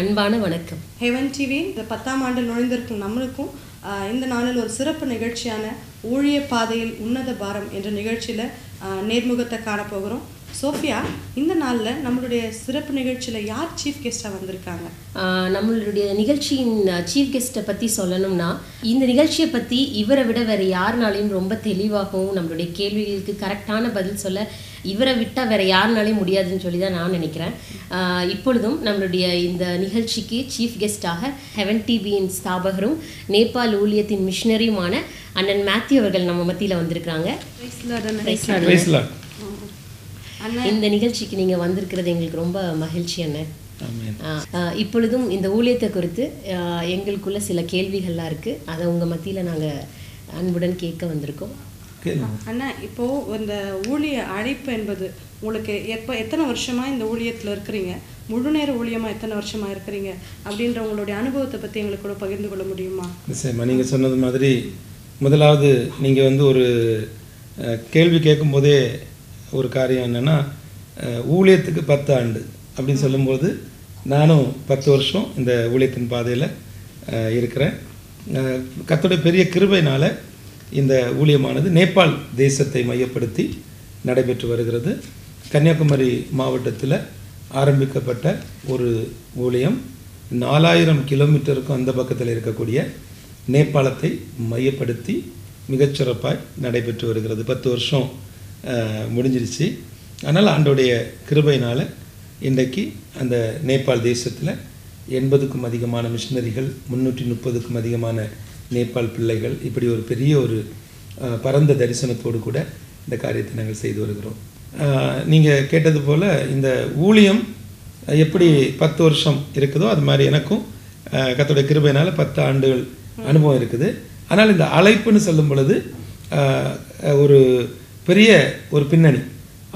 அன்பான வணக்கம். Heaven TV இந்த 10ஆம் ஆண்டில் நுழைந்திருக்கும் நம்மளுக்கும் இந்த நாளில் ஒரு சிறப்பு நிகழ்ச்சியான ஊழிய பாதையில் உன்னத பாரம் என்ற நிகழ்ச்சியில் நேர்முகத்தை காணப்போகிறோம். சோஃபியா, இந்த நாளில் நம்மளுடைய சிறப்பு நிகழ்ச்சியில் யார் சீஃப் கெஸ்ட்டாக வந்திருக்காங்க? நம்மளுடைய நிகழ்ச்சியின் சீஃப் கெஸ்ட்டை பற்றி சொல்லணும்னா, இந்த நிகழ்ச்சியை பற்றி இவரை விட வேறு யாருனாலையும் ரொம்ப தெளிவாகவும் நம்மளுடைய கேள்விகளுக்கு கரெக்டான பதில் சொல்ல இவரை விட்டால் வேறு யாருனாலையும் முடியாதுன்னு சொல்லி தான் நான் நினைக்கிறேன். இப்பொழுதும் நம்மளுடைய இந்த நிகழ்ச்சிக்கு சீஃப் கெஸ்ட்டாக ஹெவன் டிவியின் ஸ்தாபகரும் நேபாள் ஊழியத்தின் மிஷனரியுமான அண்ணன் மேத்யூ அவர்கள் நம்ம மத்தியில் வந்திருக்கிறாங்க. இந்த நிகழ்ச்சிக்கு நீங்கள் வந்திருக்கிறது எங்களுக்கு ரொம்ப மகிழ்ச்சி அண்ணன். இப்பொழுதும் இந்த ஊழியத்தை குறித்து எங்களுக்குள்ள சில கேள்விகள்லாம் இருக்குது. அதை உங்கள் மத்தியில் நாங்கள் அன்புடன் கேட்க வந்திருக்கோம். அண்ணா, இப்போது இந்த ஊழிய அழைப்பு என்பது உங்களுக்கு எத்தனை வருஷமாக இந்த ஊழியத்தில் இருக்கிறீங்க, முழு நேர ஊழியமாக எத்தனை வருஷமாக இருக்கிறீங்க அப்படின்ற உங்களுடைய அனுபவத்தை பற்றி எங்களுக்கு கூட பகிர்ந்து கொள்ள முடியுமா? நிச்சயமா. நீங்கள் சொன்னது மாதிரி முதலாவது நீங்கள் ஒரு கேள்வி கேட்கும்போதே ஒரு காரியம் என்னென்னா, ஊழியத்துக்கு 10 ஆண்டு அப்படின்னு சொல்லும்போது நானும் 10 வருஷம் இந்த ஊழியத்தின் பாதையில் இருக்கிறேன். கர்த்தருடைய பெரிய கிருபையினால் இந்த ஊழியமானது நேபாள் தேசத்தை மையப்படுத்தி நடைபெற்று வருகிறது. கன்னியாகுமரி மாவட்டத்தில் ஆரம்பிக்கப்பட்ட ஒரு ஊழியம் 4000 கிலோமீட்டருக்கும் அந்த பக்கத்தில் இருக்கக்கூடிய நேபாளத்தை மையப்படுத்தி மிகச்சிறப்பாய் நடைபெற்று வருகிறது. 10 வருஷம் முடிஞ்சிருச்சு. அதனால் ஆண்டோடைய கிருபையினால் இன்றைக்கு அந்த நேபாள் தேசத்தில் 80க்கும் அதிகமான மிஷினரிகள், 330க்கும் அதிகமான நேபாள் பிள்ளைகள், இப்படி ஒரு பெரிய ஒரு பரந்த தரிசனத்தோடு கூட இந்த காரியத்தை நாங்கள் செய்து வருகிறோம். நீங்கள் கேட்டது போல் இந்த ஊழியம் எப்படி 10 வருஷம் இருக்குதோ அது மாதிரி எனக்கும் கர்த்தருடைய கிருபையினால் 10 ஆண்டுகள் அனுபவம் இருக்குது. ஆனால் இந்த அழைப்புன்னு சொல்லும் பொழுது ஒரு பெரிய ஒரு பின்னணி.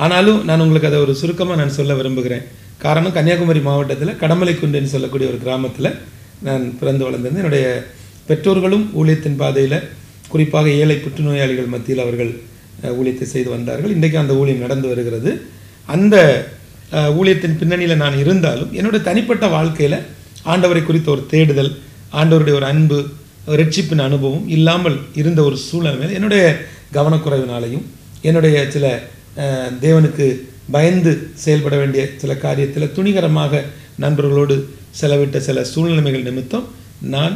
ஆனாலும் நான் உங்களுக்கு அதை ஒரு சுருக்கமாக நான் சொல்ல விரும்புகிறேன். காரணம், கன்னியாகுமரி மாவட்டத்தில் கடமலைக்குண்டுன்னு சொல்லக்கூடிய ஒரு கிராமத்தில் நான் பிறந்து வளர்ந்திருந்தேன். என்னுடைய பெற்றோர்களும் ஊழியத்தின் பாதையில், குறிப்பாக ஏழை புற்றுநோயாளிகள் மத்தியில் அவர்கள் ஊழியத்தை செய்து வந்தார்கள். இன்றைக்கு அந்த ஊழியம் நடந்து வருகிறது. அந்த ஊழியத்தின் பின்னணியில் நான் இருந்தாலும் என்னுடைய தனிப்பட்ட வாழ்க்கையில் ஆண்டவரை குறித்த ஒரு தேடுதல், ஆண்டவருடைய ஒரு அன்பு, ரட்சிப்பின் அனுபவம் இல்லாமல் இருந்த ஒரு சூழ்நிலையில் என்னுடைய கவனக்குறைவினாலையும் என்னுடைய சில தேவனுக்கு பயந்து செயல்பட வேண்டிய சில காரியத்தில் துணிகரமாக நண்பர்களோடு செலவிட்ட சில சூழ்நிலைகள் நிமித்தம் நான்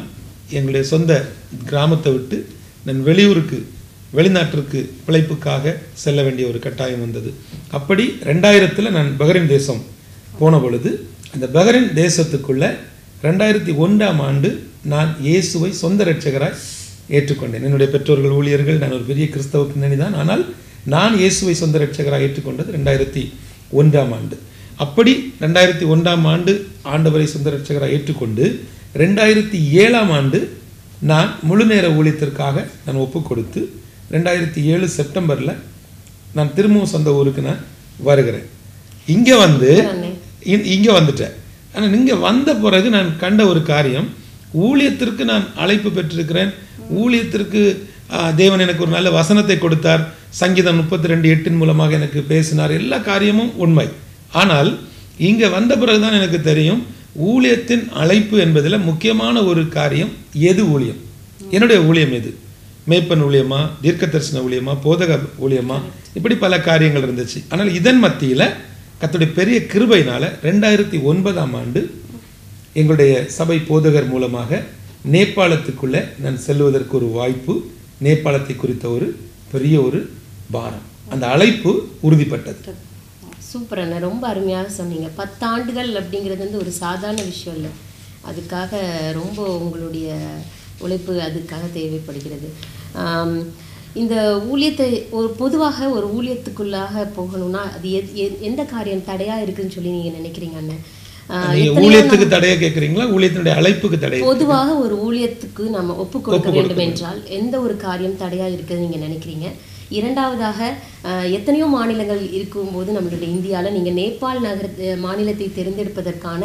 எங்களுடைய சொந்த கிராமத்தை விட்டு நான் வெளிநாட்டிற்கு பிழைப்புக்காக செல்ல வேண்டிய ஒரு கட்டாயம் வந்தது. அப்படி 2000 நான் பஹ்ரைன் தேசம் போன பொழுது, அந்த பஹ்ரைன் தேசத்துக்குள்ள 2001ஆம் ஆண்டு நான் இயேசுவை சொந்த இரட்சகராய் ஏற்றுக்கொண்டேன். என்னுடைய பெற்றோர்கள் ஊழியர்கள், நான் ஒரு பெரிய கிறிஸ்தவ பின்னணி தான். ஆனால் நான் இயேசுவை சொந்த இரட்சகராக ஏற்றுக்கொண்டது 2001ஆம் ஆண்டு. அப்படி 2001ஆம் ஆண்டு ஆண்டவரை சொந்த இரட்சகராக ஏற்றுக்கொண்டு 2007ஆம் ஆண்டு நான் முழு நேர ஊழியத்திற்காக நான் ஒப்பு கொடுத்து 2007 செப்டம்பரில் நான் திரும்பவும் சொந்த ஊருக்கு நான் வருகிறேன். இங்கே வந்துட்டேன். ஆனால் இங்கே வந்த பிறகு நான் கண்ட ஒரு காரியம், ஊழியத்திற்கு நான் அழைப்பு பெற்றிருக்கிறேன். ஊழியத்திற்கு தேவன் எனக்கு ஒரு நல்ல வசனத்தை கொடுத்தார். சங்கீதம் 32:8 மூலமாக எனக்கு பேசினார். எல்லா காரியமும் உண்மை. ஆனால் இங்கே வந்த பிறகுதான் எனக்கு தெரியும், ஊழியத்தின் அழைப்பு என்பதில் முக்கியமான ஒரு காரியம் எது ஊழியம், என்னுடைய ஊழியம் எது, மேய்ப்பன் ஊழியமா, தீர்க்க தரிசன ஊழியமா, போதக ஊழியமா, இப்படி பல காரியங்கள் இருந்துச்சு. ஆனால் இதன் மத்தியில் கர்த்தருடைய பெரிய கிருபையினால் 2009ஆம் ஆண்டு எங்களுடைய சபை போதகர் மூலமாக நேபாளத்துக்குள்ளே நான் செல்வதற்கு ஒரு வாய்ப்பு, நேபாளத்தை குறித்த ஒரு பெரிய ஒரு பாரம், அந்த அழைப்பு உறுதிப்பட்டது. சூப்பர் அண்ணா, ரொம்ப அருமையாக சொன்னீங்க. 10 ஆண்டுகள் அப்படிங்கிறது ஒரு சாதாரண விஷயம் இல்லை. அதுக்காக ரொம்ப உங்களுடைய உழைப்பு அதுக்காக தேவைப்படுகிறது. இந்த ஊழியத்தை பொதுவாக ஒரு ஊழியத்துக்குள்ளாக போகணும்னா அது எந்த காரியம் தடையாக இருக்குன்னு சொல்லி நீங்கள் நினைக்கிறீங்க அண்ணன்? ஊழியத்துக்கு தடையா கேட்குறீங்களா, ஊழியத்தினுடைய அழைப்புக்கு தடை? பொதுவாக ஒரு ஊழியத்துக்கு நம்ம ஒப்பு கொடுக்க வேண்டும் என்றால் எந்த ஒரு காரியம் தடையா இருக்குதுன்னு நீங்க நினைக்கிறீங்க? இரண்டாவதாக, எத்தனையோ மாநிலங்கள் இருக்கும்போது நம்மளுடைய இந்தியாவில் நீங்கள் நேபாள் மாநிலத்தை தேர்ந்தெடுப்பதற்கான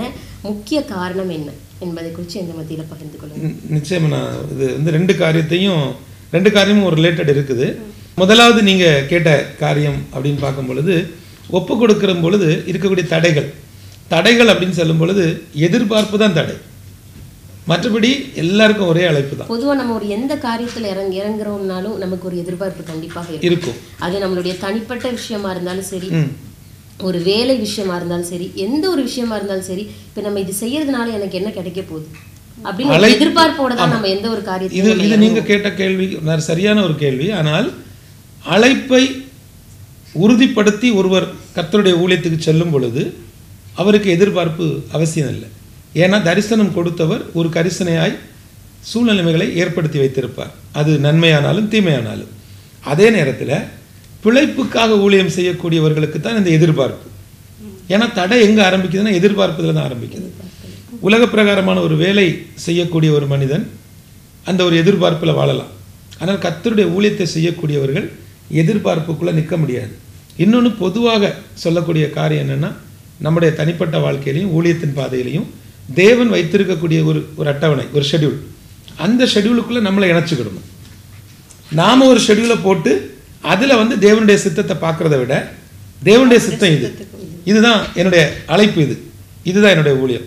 முக்கிய காரணம் என்ன என்பதை குறித்து எந்த மத்தியில் பகிர்ந்து கொள்ளுங்க. நிச்சயமா. நான் இது ரெண்டு காரியமும் ஒரு ரிலேட்டட் இருக்குது. முதலாவது நீங்கள் கேட்ட காரியம் அப்படின்னு பார்க்கும் பொழுது, ஒப்பு கொடுக்கிற பொழுது இருக்கக்கூடிய தடைகள். தடைகள் அப்படின்னு சொல்லும் பொழுது எதிர்பார்ப்பு தான் தடை, மற்றபடி எல்லாருக்கும் ஒரே அழைப்பு தான். பொதுவா நம்ம ஒரு எந்த காரியத்துல இறங்குறோம்னாலும் நமக்கு ஒரு எதிர்பார்ப்பு கண்டிப்பாக இருக்கும். அது நம்மளுடைய தனிப்பட்ட விஷயமா இருந்தாலும் சரி, ஒரு வேலை விஷயமா இருந்தாலும் சரி, எந்த ஒரு விஷயமா இருந்தாலும் சரி, இப்ப நம்ம இது செய்யறதுனால எனக்கு என்ன கிடைக்க போகுது அப்படின்னு எதிர்பார்ப்போட தான் நம்ம எந்த ஒரு காரியத்தையும். இது நீங்க கேட்ட கேள்வி சரியான ஒரு கேள்வி. ஆனால் அழைப்பை உறுதிப்படுத்தி ஒருவர் கர்த்தருடைய ஊழியத்துக்கு செல்லும் பொழுது அவருக்கு எதிர்பார்ப்பு அவசியம் இல்லை. ஏன்னா தரிசனம் கொடுத்தவர் ஒரு கரிசனையாய் சூழ்நிலைமைகளை ஏற்படுத்தி வைத்திருப்பார், அது நன்மையானாலும் தீமையானாலும். அதே நேரத்தில் பிழைப்புக்காக ஊழியம் செய்யக்கூடியவர்களுக்கு தான் இந்த எதிர்பார்ப்பு. ஏன்னா தடை எங்கே ஆரம்பிக்குதுன்னா எதிர்பார்ப்புல தான் ஆரம்பிக்குது. உலக பிரகாரமான ஒரு வேலை செய்யக்கூடிய ஒரு மனிதன் அந்த ஒரு எதிர்பார்ப்பில் வாழலாம். ஆனால் கர்த்தருடைய ஊழியத்தை செய்யக்கூடியவர்கள் எதிர்பார்ப்புக்குள்ளே நிற்க முடியாது. இன்னொன்று பொதுவாக சொல்லக்கூடிய காரியம் என்னென்னா, நம்முடைய தனிப்பட்ட வாழ்க்கையிலையும் ஊழியத்தின் பாதையிலையும் தேவன் வைத்திருக்கக்கூடிய ஒரு அட்டவணை, ஒரு ஷெட்யூல், அந்த ஷெட்யூலுக்குள்ளே நம்மளை இணைச்சிக்கிடணும். நாம் ஒரு ஷெட்யூலை போட்டு அதில் வந்து தேவனுடைய சித்தத்தை பார்க்குறத விட தேவனுடைய சித்தம் இதுதான் என்னுடைய அழைப்பு, இதுதான் என்னுடைய ஊழியம்.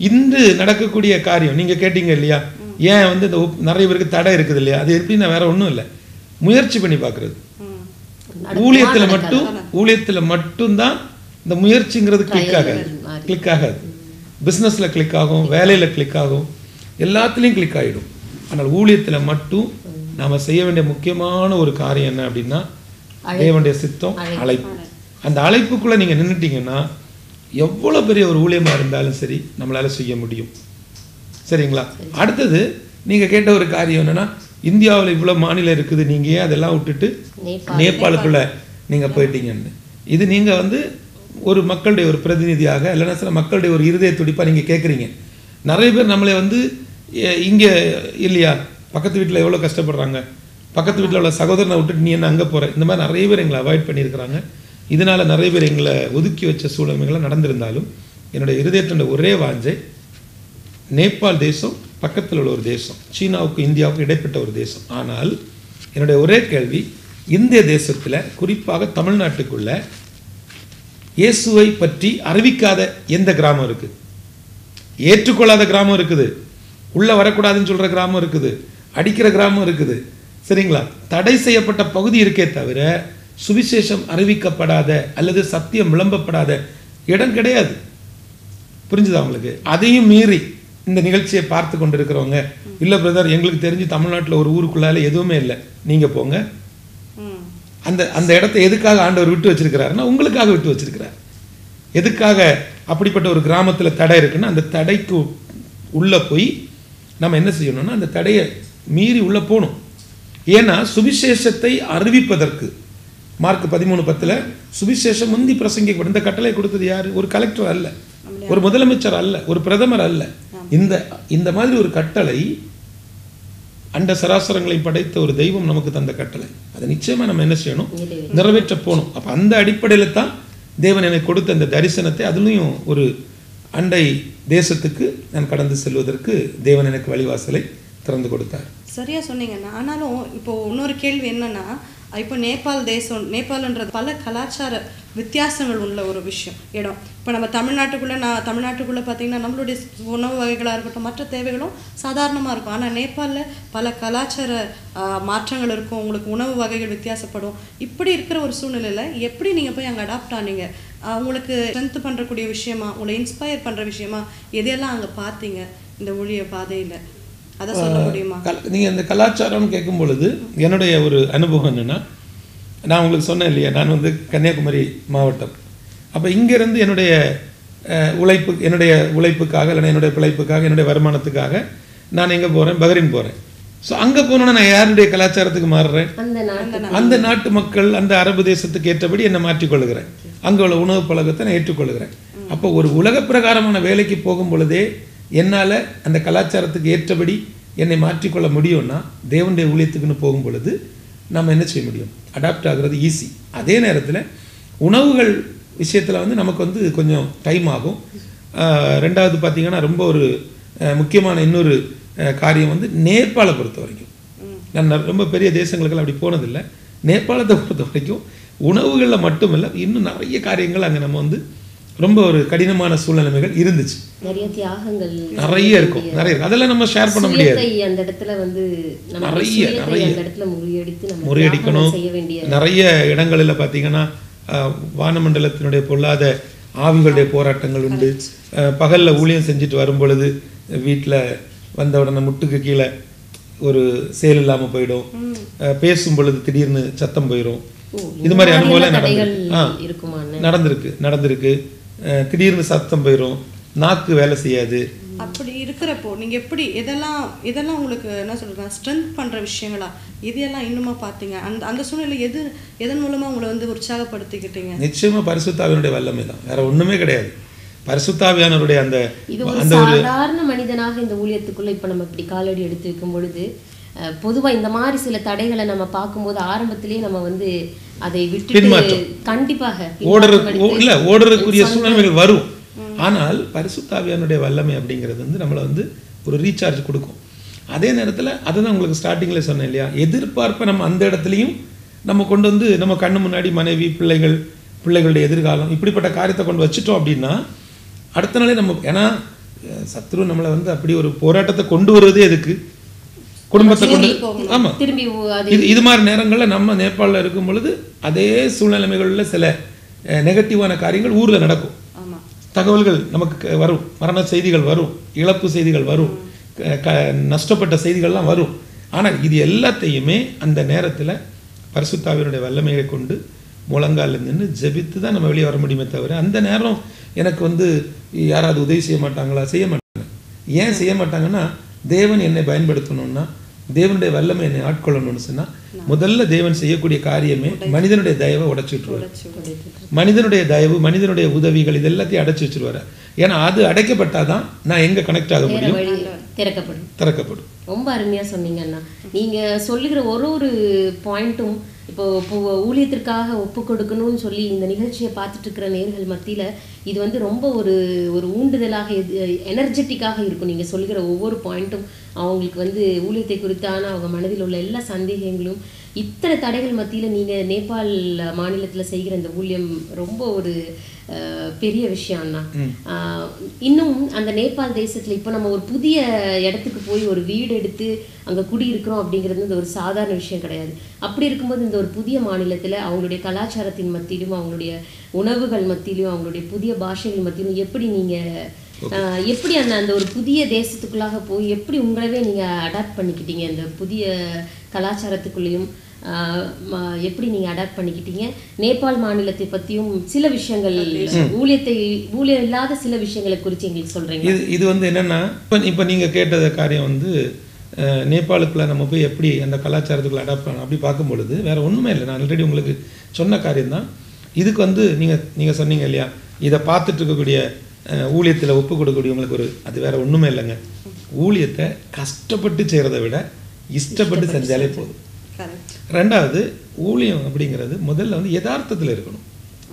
இன்று நடக்கக்கூடிய காரியம் நீங்கள் கேட்டீங்க இல்லையா, ஏன் வந்து இந்த நிறைய பேருக்கு தடை இருக்குது இல்லையா, அது எப்படின்னா வேற ஒன்றும் இல்லை, முயற்சி பண்ணி பார்க்குறது. ஊழியத்தில் மட்டும்தான் இந்த முயற்சிங்கிறது கிளிக் ஆகாது. பிஸ்னஸில் கிளிக் ஆகும், வேலையில் கிளிக் ஆகும், எல்லாத்துலேயும் கிளிக் ஆகிடும். ஆனால் ஊழியத்தில் மட்டும் நாம் செய்ய வேண்டிய முக்கியமான ஒரு காரியம் என்ன அப்படின்னா தேவனுடைய சித்தம், அழைப்பு. அந்த அழைப்புக்குள்ளே நீங்கள் நின்றுட்டீங்கன்னா எவ்வளோ பெரிய ஒரு ஊழியமாக இருந்தாலும் சரி நம்மளால் செய்ய முடியும். சரிங்களா? அடுத்தது நீங்கள் கேட்ட ஒரு காரியம் என்னென்னா, இந்தியாவில் இவ்வளோ மாநிலம் இருக்குது, நீங்கள் ஏன் அதெல்லாம் விட்டுட்டு நேபாளுக்குள்ளே நீங்கள் போயிட்டீங்கன்னு. இது நீங்கள் வந்து ஒரு மக்களுடைய ஒரு பிரதிநிதியாக இல்லைன்னா சில மக்களுடைய ஒரு இருதய துடிப்பாக நீங்கள் கேட்குறீங்க. நிறைய பேர் நம்மளை வந்து இங்கே இல்லையா, பக்கத்து வீட்டில் எவ்வளோ கஷ்டப்படுறாங்க, பக்கத்து வீட்டில் உள்ள சகோதரனை விட்டுட்டு நீ என்ன அங்கே போகிற, இந்த மாதிரி நிறைய பேர் எங்களை அவாய்ட் பண்ணியிருக்கிறாங்க. இதனால் நிறைய பேர் எங்களை ஒதுக்கி வச்ச சூழ்நிலைகள் நடந்திருந்தாலும் என்னுடைய இருதயத்தினுடைய ஒரே வாஞ்சை, நேபாள் தேசம் பக்கத்தில் உள்ள ஒரு தேசம், சீனாவுக்கும் இந்தியாவுக்கும் இடைப்பட்ட ஒரு தேசம். ஆனால் என்னுடைய ஒரே கேள்வி, இந்திய தேசத்தில் குறிப்பாக தமிழ்நாட்டுக்குள்ள இயேசுவை பற்றி அறிவிக்காத எந்த கிராமம் இருக்குது? ஏற்றுக்கொள்ளாத கிராமம் இருக்குது, உள்ளே வரக்கூடாதுன்னு சொல்கிற கிராமம் இருக்குது, அடிக்கிற கிராமம் இருக்குது. சரிங்களா? தடை செய்யப்பட்ட பகுதி இருக்கே தவிர சுவிசேஷம் அறிவிக்கப்படாத அல்லது சத்தியம் விளம்பப்படாத இடம் கிடையாது. புரிஞ்சுதா உங்களுக்கு? அதையும் மீறி இந்த நிகழ்ச்சியை பார்த்து கொண்டு இருக்கிறவங்க, இல்லை பிரதர் எங்களுக்கு தெரிஞ்சு தமிழ்நாட்டில் ஒரு ஊருக்குள்ளால எதுவுமே இல்லை, நீங்கள் போங்க. அந்த இடத்த எதுக்காக ஆண்டவர் விட்டு வச்சிருக்கிறாருன்னா உங்களுக்காக விட்டு வச்சிருக்கிறார். எதுக்காக அப்படிப்பட்ட ஒரு கிராமத்தில் தடை இருக்குன்னா அந்த தடைக்கு உள்ளே போய் நம்ம என்ன செய்யணும்னா அந்த தடையை மீறி உள்ளே போகணும். ஏன்னா சுவிசேஷத்தை அறிவிப்பதற்கு மார்க் 13:10 சுவிசேஷம் முந்தி பிரசங்கிக்கப்படும். இந்த கட்டளை கொடுத்தது யார்? ஒரு கலெக்டர் அல்ல, ஒரு முதலமைச்சர் அல்ல, ஒரு பிரதமர் அல்ல. இந்த மாதிரி ஒரு கட்டளை அண்ட சராசரங்களை படைத்த ஒரு தெய்வம் நமக்கு தந்த கட்டளை. அதை நிச்சயமா நம்ம என்ன செய்யணும்? நிறைவேற்ற போகணும். அப்போ அந்த அடிப்படையில் தான் தேவன் எனக்கு கொடுத்த அந்த தரிசனத்தை, அதுலேயும் ஒரு அண்டை தேசத்துக்கு நான் கடந்து செல்வதற்கு தேவன் எனக்கு வழிவாசலை திறந்து கொடுத்தார். சரியா சொன்னீங்கன்னா. ஆனாலும் இப்போ இன்னொரு கேள்வி என்னன்னா, இப்போ நேபாளன்றது பல கலாச்சார வித்தியாசங்கள் உள்ள ஒரு விஷயம் இடம். இப்போ நம்ம தமிழ்நாட்டுக்குள்ளே பார்த்தீங்கன்னா நம்மளுடைய உணவு வகைகளாக இருக்கட்டும், மற்ற தேவைகளும் சாதாரணமாக இருக்கும். ஆனால் நேபாளில் பல கலாச்சார மாற்றங்கள் இருக்கும், உங்களுக்கு உணவு வகைகள் வித்தியாசப்படும். இப்படி இருக்கிற ஒரு சூழ்நிலையில் எப்படி நீங்கள் போய் அங்கே அடாப்ட் ஆனீங்க? உங்களுக்கு ஸ்ட்ரென்த் பண்ணுறக்கூடிய விஷயமா, உங்களை இன்ஸ்பயர் பண்ணுற விஷயமா எதையெல்லாம் அங்கே பார்த்தீங்க இந்த ஊழிய பாதையில்? அதை சொல்ல முடியுமா? நீங்கள் இந்த கலாச்சாரம்னு கேட்கும் பொழுது என்னுடைய ஒரு அனுபவம் என்னென்னா, நான் உங்களுக்கு சொன்னேன் இல்லையா, நான் வந்து கன்னியாகுமரி மாவட்டம். அப்போ இங்கேருந்து என்னுடைய உழைப்புக்காக இல்லைன்னா என்னுடைய பிழைப்புக்காக என்னுடைய வருமானத்துக்காக நான் எங்கே போகிறேன்? பஹ்ரைன் போகிறேன். ஸோ அங்கே போனோன்னா நான் யாருடைய கலாச்சாரத்துக்கு மாறுறேன்? அந்த நாட்டு மக்கள், அந்த அரபு தேசத்துக்கு ஏற்றபடி என்னை மாற்றிக்கொள்கிறேன். அங்கே உள்ள உணவு பழக்கத்தை நான் ஏற்றுக்கொள்கிறேன். அப்போ ஒரு உலக பிரகாரமான வேலைக்கு போகும் பொழுதே என்னால் அந்த கலாச்சாரத்துக்கு ஏற்றபடி என்னை மாற்றிக்கொள்ள முடியும்னா, தேவனுடைய ஊழியத்துக்குன்னு போகும் பொழுது நம்ம என்ன செய்ய முடியும்? அடாப்ட் ஆகிறது ஈஸி. அதே நேரத்தில் உணவுகள் விஷயத்தில் வந்து நமக்கு வந்து கொஞ்சம் டைம் ஆகும். ரெண்டாவது பார்த்திங்கன்னா ரொம்ப ஒரு முக்கியமான இன்னொரு காரியம் வந்து நேபாளை பொறுத்த வரைக்கும், நான் ரொம்ப பெரிய தேசங்களுக்கெல்லாம் அப்படி போனதில்லை. நேபாளத்தை பொறுத்த வரைக்கும் உணவுகளில் மட்டும் இல்லை, இன்னும் நிறைய காரியங்கள் அங்கே நம்ம வந்து ரொம்ப ஒரு கடினமான சூழ்நிலைமைகள் இருந்துச்சு. நிறைய தியாகங்கள் நிறைய இருக்கும், நிறைய இருக்கும். அதெல்லாம் நம்ம ஷேர் பண்ண முடியாது. அந்த இடத்துல வந்து நிறைய அந்த இடத்துல முறியடிக்கணும். செய்ய வேண்டிய நிறைய இடங்களில் பார்த்தீங்கன்னா வானமண்டலத்தினுடைய பொல்லாத ஆவிகளுடைய போராட்டங்கள் உண்டு. பகலில் ஊழியம் செஞ்சுட்டு வரும் பொழுது வீட்டில் வந்த உடனே முட்டுக்கு கீழே ஒரு சேல் இல்லாமல் போயிடும். பேசும் பொழுது திடீர்னு சத்தம் போயிடும். இது மாதிரி அனுபவம் நடந்திருக்கு. திடீர்னு சத்தம் போயிடும், நாக்கு வேலை செய்யாது. அப்படி இருக்கிறப்போ நீங்க எப்படி இதெல்லாம் உங்களுக்கு என்ன சொல்றேன் ஸ்ட்ரென்த் பண்ற விஷயங்களா இதெல்லாம் இன்னுமா பார்த்தீங்க? அந்த சூழ்நிலை எதன் மூலமா உங்களை வந்து உற்சாகப்படுத்திக்கிட்டீங்க? நிச்சயமா பரிசுத்தாவினுடைய வல்லமை தான், வேற ஒண்ணுமே கிடையாது. பரிசுத்தாவியானவருடைய அந்த சாதாரண மனிதனாக இந்த ஊழியத்துக்குள்ள இப்ப நம்ம இப்படி காலடி எடுத்து வைக்கும் பொழுது பொதுவா இந்த மாதிரி சில தடைகளை நம்ம பார்க்கும்போது ஆரம்பத்திலேயே நம்ம வந்து அதை விட்டு கண்டிப்பாக ஓடுறதுக்குரிய சூழ்நிலைகள் வரும். ஆனால் பரிசுத்தாவியானுடைய வல்லமை அப்படிங்கிறது வந்து நம்மளை வந்து ஒரு ரீசார்ஜ் கொடுக்கும். அதே நேரத்தில் அதுதான் உங்களுக்கு ஸ்டார்டிங்கில் சொன்னேன் இல்லையா, எதிர்பார்ப்பை நம்ம அந்த இடத்துலையும் நம்ம கொண்டு வந்து நம்ம கண்ணு முன்னாடி மனைவி பிள்ளைகளுடைய எதிர்காலம் இப்படிப்பட்ட காரியத்தை கொண்டு வச்சுட்டோம் அப்படின்னா அடுத்த நாளே நம்ம, ஏன்னா சத்ரு நம்மளை வந்து அப்படி ஒரு போராட்டத்தை கொண்டு வருவதே எதுக்கு, குடும்பத்தை கொண்டு. ஆமாம், இது மாதிரி நேரங்களில் நம்ம நேபாளில் இருக்கும் பொழுது அதே சூழ்நிலைமைகளில் சில நெகட்டிவான காரியங்கள் ஊரில் நடக்கும். தகவல்கள் நமக்கு வரும், மரண செய்திகள் வரும், இழப்பு செய்திகள் வரும், நஷ்டப்பட்ட செய்திகள்லாம் வரும். ஆனால் இது எல்லாத்தையுமே அந்த நேரத்தில் பரிசுத்தாவினுடைய வல்லமையை கொண்டு முழங்கால நின்று ஜெபித்து தான் நம்ம வெளியே வர முடியுமே தவிர அந்த நேரம் எனக்கு வந்து யாராவது உதவி செய்ய மாட்டாங்களா? செய்ய மாட்டாங்க. ஏன் செய்ய மாட்டாங்கன்னா தேவன் என்னை பயன்படுத்தணும்னா, தேவனுடைய வல்லமை என்னை ஆட்கொள்ளணும்னு சொன்னால் முதல்ல தேவன் செய்யக்கூடிய காரியமே மனிதனுடைய தயவை உடைச்சி விட்டுருவார். மனிதனுடைய தயவு, மனிதனுடைய உதவிகள் இது எல்லாத்தையும் அடைச்சி வச்சிருவாரு. ஏன்னா அது அடைக்கப்பட்டாதான் நான் எங்க கனெக்ட் ஆக முடியும், திறக்கப்படும். ரொம்ப அருமையா சொன்னீங்க அண்ணா. நீங்க சொல்லுகிற ஒரு பாயிண்ட்டும் இப்போ ஊழியத்திற்காக ஒப்பு கொடுக்கணும்னு சொல்லி இந்த நிகழ்ச்சியை பார்த்துட்டு இருக்கிற நேர்கள் மத்தியில இது வந்து ரொம்ப ஒரு ஊண்டுதலாக எனர்ஜெட்டிக்காக இருக்கும். நீங்க சொல்லுகிற ஒவ்வொரு பாயிண்ட்டும் அவங்களுக்கு வந்து ஊழியத்தை குறித்தான அவங்க மனதில் உள்ள எல்லா சந்தேகங்களும் இத்தனை தடைகள் மத்தியில் நீங்கள் நேபாள் மாநிலத்தில் செய்கிற இந்த ஊழியம் ரொம்ப ஒரு பெரிய விஷயம் அண்ணா. இன்னும் அந்த நேபாள் தேசத்தில் இப்போ நம்ம ஒரு புதிய இடத்துக்கு போய் ஒரு வீடு எடுத்து அங்கே குடியிருக்கிறோம் அப்படிங்கிறது இந்த ஒரு சாதாரண விஷயம் கிடையாது. அப்படி இருக்கும்போது இந்த ஒரு புதிய மாநிலத்தில் அவங்களுடைய கலாச்சாரத்தின் மத்தியிலும் அவங்களுடைய உணவுகள் மத்தியிலும் அவங்களுடைய புதிய பாஷைகள் மத்தியிலும் எப்படி நீங்கள் எப்படி அந்த ஒரு புதிய தேசத்துக்குள்ளாக போய் எப்படி உங்களவே நீங்கள் அடாப்ட் பண்ணிக்கிட்டீங்க, இந்த புதிய கலாச்சாரத்துக்குள்ளேயும் எப்படி நீங்கள் அடாப்ட் பண்ணிக்கிட்டீங்க? நேபாள் மாநிலத்தை பற்றியும் சில விஷயங்கள், ஊழியம் இல்லாத சில விஷயங்களை குறித்து எங்களுக்கு சொல்கிறீங்க. இது வந்து என்னென்னா இப்போ நீங்கள் கேட்டத காரியம் வந்து நேபாளுக்குள்ளே நம்ம போய் எப்படி அந்த கலாச்சாரத்துக்குள்ளே அடாப்ட் பண்ணணும் அப்படி பார்க்கும் பொழுது வேறு ஒன்றுமே இல்லை. நான் ஆல்ரெடி உங்களுக்கு சொன்ன காரியம்தான். இதுக்கு வந்து நீங்கள் சொன்னீங்க இல்லையா, இதை பார்த்துட்டு இருக்கக்கூடிய ஊழியத்தில் ஒப்பு கொடுக்கக்கூடியவங்களுக்கு அது வேறு ஒன்றுமே இல்லைங்க. ஊழியத்தை கஷ்டப்பட்டு செய்கிறத விட இஷ்டப்பட்டு செஞ்சாலே போதும். ரெண்டாவது, ஊழியம் அப்படிங்கிறது முதல்ல வந்து யதார்த்தத்தில் இருக்கணும்,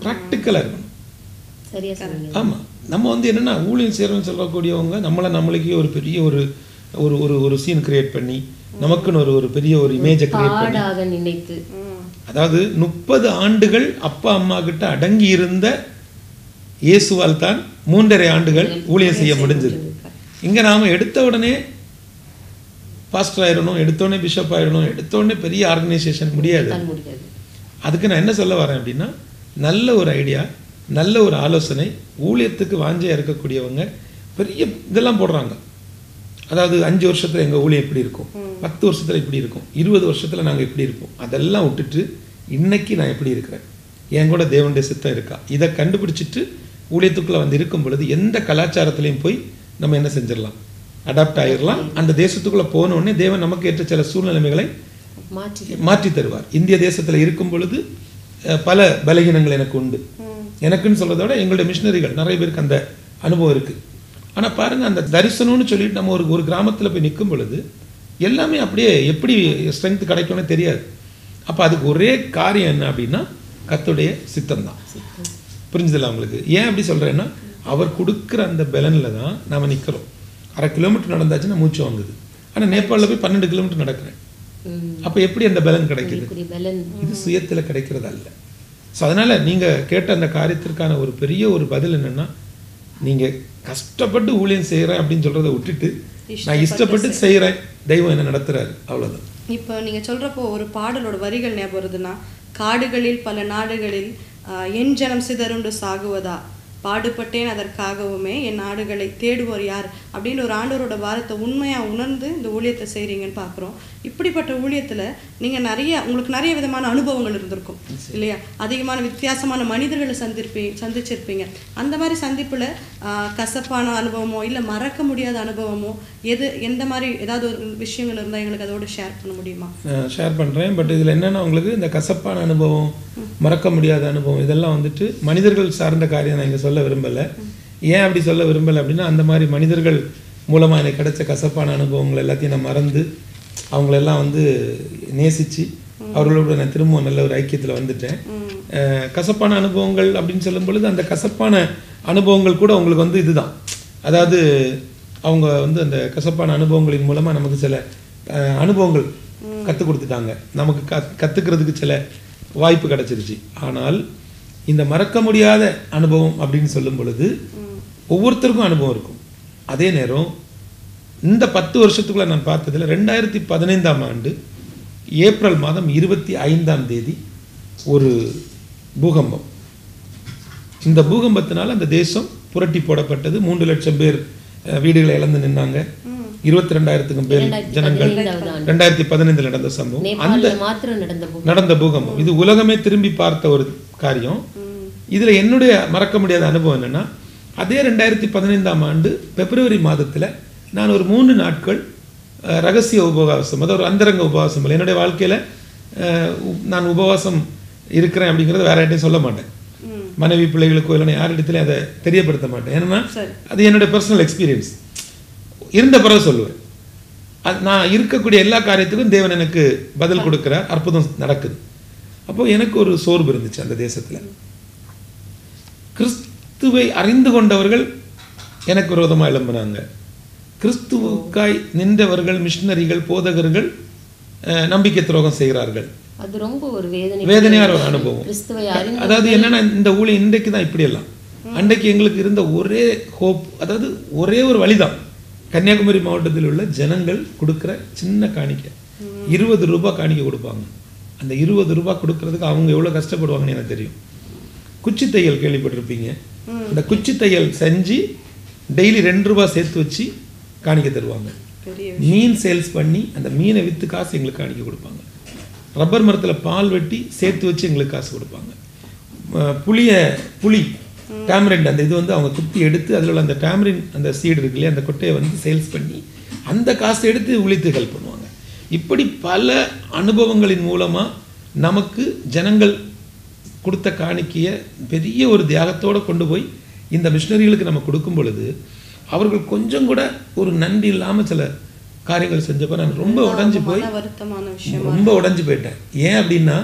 ப்ராக்டிக்கலாக இருக்கணும். ஆமாம், நம்ம வந்து என்னென்னா ஊழியம் செய்கிறோம்னு சொல்லக்கூடியவங்க நம்மளுக்கே ஒரு பெரிய ஒரு சீன் கிரியேட் பண்ணி நமக்குன்னு ஒரு பெரிய ஒரு இமேஜை கிரியேட் பண்ணி, அதாவது 30 ஆண்டுகள் அப்பா அம்மா கிட்ட அடங்கி இருந்த இயேசுவால் தான் 3.5 ஆண்டுகள் ஊழியம் செய்ய முடிஞ்சது. இங்கே நாம் எடுத்த உடனே பாஸ்டர் ஆயிடணும், எடுத்தோடனே பிஷப் ஆயிடணும், எடுத்தோடனே பெரிய ஆர்கனைசேஷன் முடியாது. அதுக்கு நான் என்ன சொல்ல வரேன் அப்படின்னா, நல்ல ஒரு ஐடியா, நல்ல ஒரு ஆலோசனை, ஊழியத்துக்கு வாஞ்சையாக இருக்கக்கூடியவங்க பெரிய இதெல்லாம் போடுறாங்க. அதாவது 5 வருஷத்தில் எங்கள் ஊழியம் இப்படி இருக்கும், 10 வருஷத்தில் இப்படி இருக்கும், 20 வருஷத்தில் நாங்கள் இப்படி இருப்போம். அதெல்லாம் விட்டுட்டு இன்னைக்கு நான் எப்படி இருக்கிறேன், என் கூட தேவனுடைய சித்தம் இருக்கா, இதை கண்டுபிடிச்சிட்டு ஊழியத்துக்குள்ளே வந்து இருக்கும் பொழுது எந்த கலாச்சாரத்துலேயும் போய் நம்ம என்ன செஞ்சிடலாம், அடாப்ட் ஆகிடலாம். அந்த தேசத்துக்குள்ளே போனோடனே தேவன் நமக்கு ஏற்ற சில சூழ்நிலைமைகளை மாற்றி தருவார். இந்திய தேசத்தில் இருக்கும் பொழுது பல பலகீனங்கள் எனக்கு உண்டு. எனக்குன்னு சொல்கிறத விட எங்களுடைய மிஷினரிகள் நிறைய பேருக்கு அந்த அனுபவம் இருக்குது. ஆனால் பாருங்கள், அந்த தரிசனம்னு சொல்லிட்டு நம்ம ஒரு கிராமத்தில் போய் நிற்கும் பொழுது எல்லாமே அப்படியே எப்படி ஸ்ட்ரென்த் கிடைக்கும்னு தெரியாது. அப்போ அதுக்கு ஒரே காரியம் என்ன அப்படின்னா கர்த்தருடைய சித்தம் தான். புரிஞ்சுதில்ல உங்களுக்கு? ஏன் அப்படி சொல்கிறேன்னா, அவர் கொடுக்குற அந்த பலனில் தான் நாம் நிற்கிறோம். 1/2 கிலோமீட்டர் நடந்தாச்சுன்னா மூச்சு வாங்குது. ஆனால் நேபாளில் போய் 12 கிலோமீட்டர் நடக்கிறேன். அப்போ எப்படி அந்த பலன் கிடைக்குது? இது சுயத்தில் கிடைக்கிறது அல்ல. ஸோ அதனால் நீங்கள் கேட்ட அந்த காரியத்திற்கான ஒரு பெரிய ஒரு பதில் என்னென்னா, நீங்கள் கஷ்டப்பட்டு ஊழியம் செய்கிறேன் அப்படின்னு சொல்கிறத விட்டுட்டு நான் இஷ்டப்பட்டு செய்கிறேன், தெய்வம் என்ன நடத்துகிறாரு, அவ்வளோதான். இப்போ நீங்கள் சொல்கிறப்போ ஒரு பாடலோட வரிகள் ஞாபகம் வருதுன்னா, காடுகளில் பல நாடுகளில் என் ஜனம் சிதறுண்டு சாகுவதா, பாடுபட்டேன் அதற்காகவுமே என் நாடுகளை தேடுவோர் யார் அப்படின்னு ஒரு ஆண்டவரோட வாரத்தை உண்மையாக உணர்ந்து இந்த ஊழியத்தை செய்கிறீங்கன்னு பார்க்குறோம். இப்படிப்பட்ட ஊழியத்தில் நீங்கள் உங்களுக்கு நிறைய விதமான அனுபவங்கள் இருந்திருக்கும் இல்லையா? அதிகமான வித்தியாசமான மனிதர்களை சந்திச்சிருப்பீங்க. அந்த மாதிரி சந்திப்பில் கசப்பான அனுபவமோ இல்லை மறக்க முடியாத அனுபவமோ எந்த மாதிரி ஏதாவது ஒரு விஷயங்கள் இருந்தால் எங்களுக்கு அதோட ஷேர் பண்ண முடியுமா? ஷேர் பண்ணுறேன். பட் இதில் என்னென்னா, உங்களுக்கு இந்த கசப்பான அனுபவம், மறக்க முடியாத அனுபவம், இதெல்லாம் வந்துட்டு மனிதர்கள் சார்ந்த காரியம் நான் இங்கே சொல்ல விரும்பலை. ஏன் அப்படி சொல்ல விரும்பலை அப்படின்னா, அந்த மாதிரி மனிதர்கள் மூலமாக எனக்கு கிடைச்ச கசப்பான அனுபவங்கள் எல்லாத்தையும் நான் மறந்து அவங்களெல்லாம் வந்து நேசித்து அவர்களோட நான் திரும்பவும் நல்ல ஒரு ஐக்கியத்தில் வந்துட்டேன். கசப்பான அனுபவங்கள் அப்படின்னு சொல்லும் பொழுது அந்த கசப்பான அனுபவங்கள் கூட உங்களுக்கு வந்து இதுதான், அதாவது அவங்க வந்து அந்த கசப்பான அனுபவங்களின் மூலமாக நமக்கு சில அனுபவங்கள் கற்றுக் கொடுத்துட்டாங்க, நமக்கு கற்றுக்கிறதுக்கு சில வாய்ப்பு கிடச்சிருச்சு. ஆனால் இந்த மறக்க முடியாத அனுபவம் அப்படின்னு சொல்லும் பொழுது ஒவ்வொருத்தருக்கும் அனுபவம் இருக்கும். அதே நேரம் இந்த 10 வருஷத்துக்குள்ள நான் பார்த்ததில் 2015ஆம் ஆண்டு ஏப்ரல் மாதம் 25ஆம் தேதி ஒரு பூகம்பம். இந்த பூகம்பத்தினால அந்த தேசம் புரட்டி போடப்பட்டது. 3 லட்சம் பேர் வீடுகளை இழந்து நின்னாங்க. 22,000க்கும் பேர் ஜனங்கள் 2015 நடந்த சம்பவம், அந்த நடந்த பூகம்பம். இது உலகமே திரும்பி பார்த்த ஒரு காரியம். இதுல என்னுடைய மறக்க முடியாத அனுபவம் என்னன்னா, அதே 2015ஆம் ஆண்டு பிப்ரவரி மாதத்துல நான் ஒரு 3 நாட்கள் ரகசிய உபவாசம், அதாவது ஒரு அந்தரங்க உபவாசம். என்னுடைய வாழ்க்கையில நான் உபவாசம் இருக்கிறேன் அப்படிங்கிறத வேற யார்ட்டையும் சொல்ல மாட்டேன், மனைவி பிள்ளைகளுக்கோ இல்லைன்னா யாரிடத்துலையும் அதை தெரியப்படுத்த மாட்டேன். ஏன்னா அது என்னுடைய பர்சனல் எக்ஸ்பீரியன்ஸ். இருந்த பிறகு சொல்லுவேன், நான் இருக்கக்கூடிய எல்லா காரியத்துக்கும் தேவன் எனக்கு பதில் கொடுக்கிறார், அற்புதம் நடக்குது. அப்போ எனக்கு ஒரு சோர்வு இருந்துச்சு அந்த தேசத்துல. கிறிஸ்துவை அறிந்து கொண்டவர்கள் எனக்கு விரோதமாக எழும்பினாங்க. கிறிஸ்துவுக்காய் நின்றவர்கள், மிஷினரிகள், போதகர்கள் நம்பிக்கை துரோகம் செய்கிறார்கள். அது ரொம்ப ஒரு வேதனையான ஒரு அனுபவம். அதாவது என்னன்னா, இந்த ஊழியம் இன்றைக்கு தான் இப்படி எல்லாம். அன்றைக்கு எங்களுக்கு இருந்த ஒரே ஹோப், அதாவது ஒரே ஒரு வழிதான், கன்னியாகுமரி மாவட்டத்தில் உள்ள ஜனங்கள் கொடுக்குற சின்ன காணிக்கை, 20 ரூபாய் காணிக்கை கொடுப்பாங்க. அந்த 20 ரூபாய் கொடுக்கறதுக்கு அவங்க எவ்வளோ கஷ்டப்படுவாங்கன்னு எனக்கு தெரியும். குச்சி தையல் கேள்விப்பட்டிருப்பீங்க. அந்த குச்சி தையல் செஞ்சு டெய்லி 2 ரூபாய் சேர்த்து வச்சு காணிக்கை தருவாங்க. மீன் சேல்ஸ் பண்ணி அந்த மீனை விற்று காசு எங்களுக்கு காணிக்கை கொடுப்பாங்க. ரப்பர் மரத்தில் பால் வெட்டி சேர்த்து வச்சு எங்களுக்கு காசு கொடுப்பாங்க. புளி டேமரின் அந்த இது வந்து அவங்க குத்தி எடுத்து அதில் உள்ள அந்த டேமரின் அந்த சீடு இருக்கு இல்லையா, அந்த கொட்டையை வந்து சேல்ஸ் பண்ணி அந்த காசை எடுத்து உழித்து ஹெல்ப் பண்ணுவாங்க. இப்படி பல அனுபவங்களின் மூலமாக நமக்கு ஜனங்கள் கொடுத்த காணிக்கையை பெரிய ஒரு தியாகத்தோடு கொண்டு போய் இந்த மிஷினரிகளுக்கு நம்ம கொடுக்கும் பொழுது அவர்கள் கொஞ்சம் கூட ஒரு நன்றி இல்லாமல் சில காரியங்கள் செஞ்சப்போ நான் ரொம்ப உடஞ்சி போயிட்டேன். ஏன் அப்படின்னா,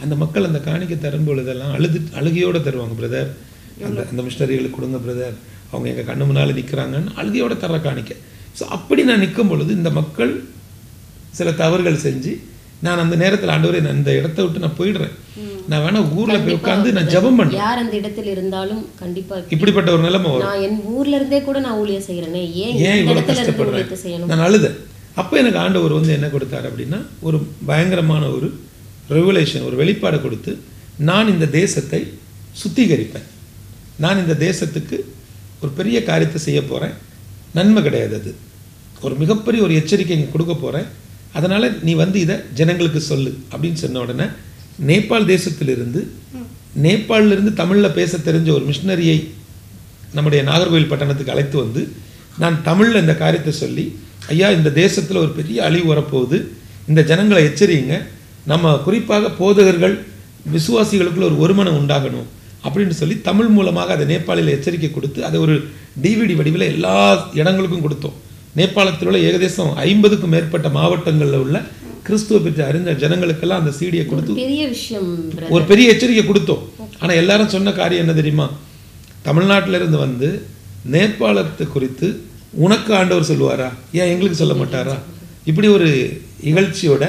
அந்த மக்கள் அந்த காணிக்கை தரும் பொழுதெல்லாம் அழுகையோடு தருவாங்க. பிரதர், அந்த மிஷினரிகளுக்கு கொடுங்க பிரதர், அவங்க எங்கள் கண்ணு முன்னால் நிற்கிறாங்கன்னு அழுகையோடு தர்ற காணிக்கை. ஸோ அப்படி நான் நிற்கும் பொழுது இந்த மக்கள் சில தவறுகள் செஞ்சு, நான் அந்த நேரத்தில் ஆண்டவரே நான் இந்த இடத்த விட்டு நான் போயிடுறேன், நான் வேணா ஊர்ல போய் உட்கார்ந்து நான் ஜெபம் பண்றேன். யார் அந்த இடத்துல இருந்தாலும் கண்டிப்பா இப்படிப்பட்ட ஒரு நிலைமை வரும். நான் என் ஊர்ல இருந்தே கூட நான் ஊழியம் செய்யறேனே, ஏன் இவ்வளவு கஷ்டப்படுறேன்? நான் அழுதேன். அப்போ எனக்கு ஆண்டவர் வந்து என்ன கொடுத்தார் அப்படின்னா, ஒரு பயங்கரமான ஒரு ரெவலேஷன், ஒரு வெளிப்பாடை கொடுத்து, நான் இந்த தேசத்தை சுத்திகரிப்பேன், நான் இந்த தேசத்துக்கு ஒரு பெரிய காரியத்தை செய்ய போறேன், நன்மை கிடையாது, அது ஒரு மிகப்பெரிய ஒரு எச்சரிக்கை இங்கே கொடுக்க போறேன், அதனால நீ வந்து இதை ஜனங்களுக்கு சொல்லு அப்படின்னு சொன்ன உடனே நேபாள் தேசத்திலிருந்து, நேபாளிலிருந்து தமிழில் பேச தெரிஞ்ச ஒரு மிஷினரியை நம்முடைய நாகர்கோவில் பட்டணத்துக்கு அழைத்து வந்து நான் தமிழில் இந்த காரியத்தை சொல்லி, ஐயா இந்த தேசத்தில் ஒரு பெரிய அழிவு வரப்போகுது, இந்த ஜனங்களை எச்சரியுங்க, நம்ம குறிப்பாக போதகர்கள் விசுவாசிகளுக்குள்ள ஒரு ஒருமனம் உண்டாகணும் அப்படின்னு சொல்லி தமிழ் மூலமாக அதை நேபாளில் எச்சரிக்கை கொடுத்து அதை ஒரு டிவிடி வடிவில் எல்லா இடங்களுக்கும் கொடுத்தோம். நேபாளத்தில் உள்ள ஏகദേശம் 50க்கும் மேற்பட்ட மாவட்டங்களில் உள்ள கிறிஸ்துவ பற்றி அறிந்த ஜனங்களுக்கெல்லாம் அந்த சீடியை கொடுத்து பெரிய விஷயம், ஒரு பெரிய எச்சரிக்கை கொடுத்தோம். ஆனால் எல்லாரும் சொன்ன காரியம் என்ன தெரியுமா? தமிழ்நாட்டில இருந்து வந்து நேபாளத்தை குறித்து உனக்கு ஆண்டவர் சொல்லுவாரா, ஏன் எங்களுக்கு சொல்ல மாட்டாரா? இப்படி ஒரு இகழ்ச்சியோட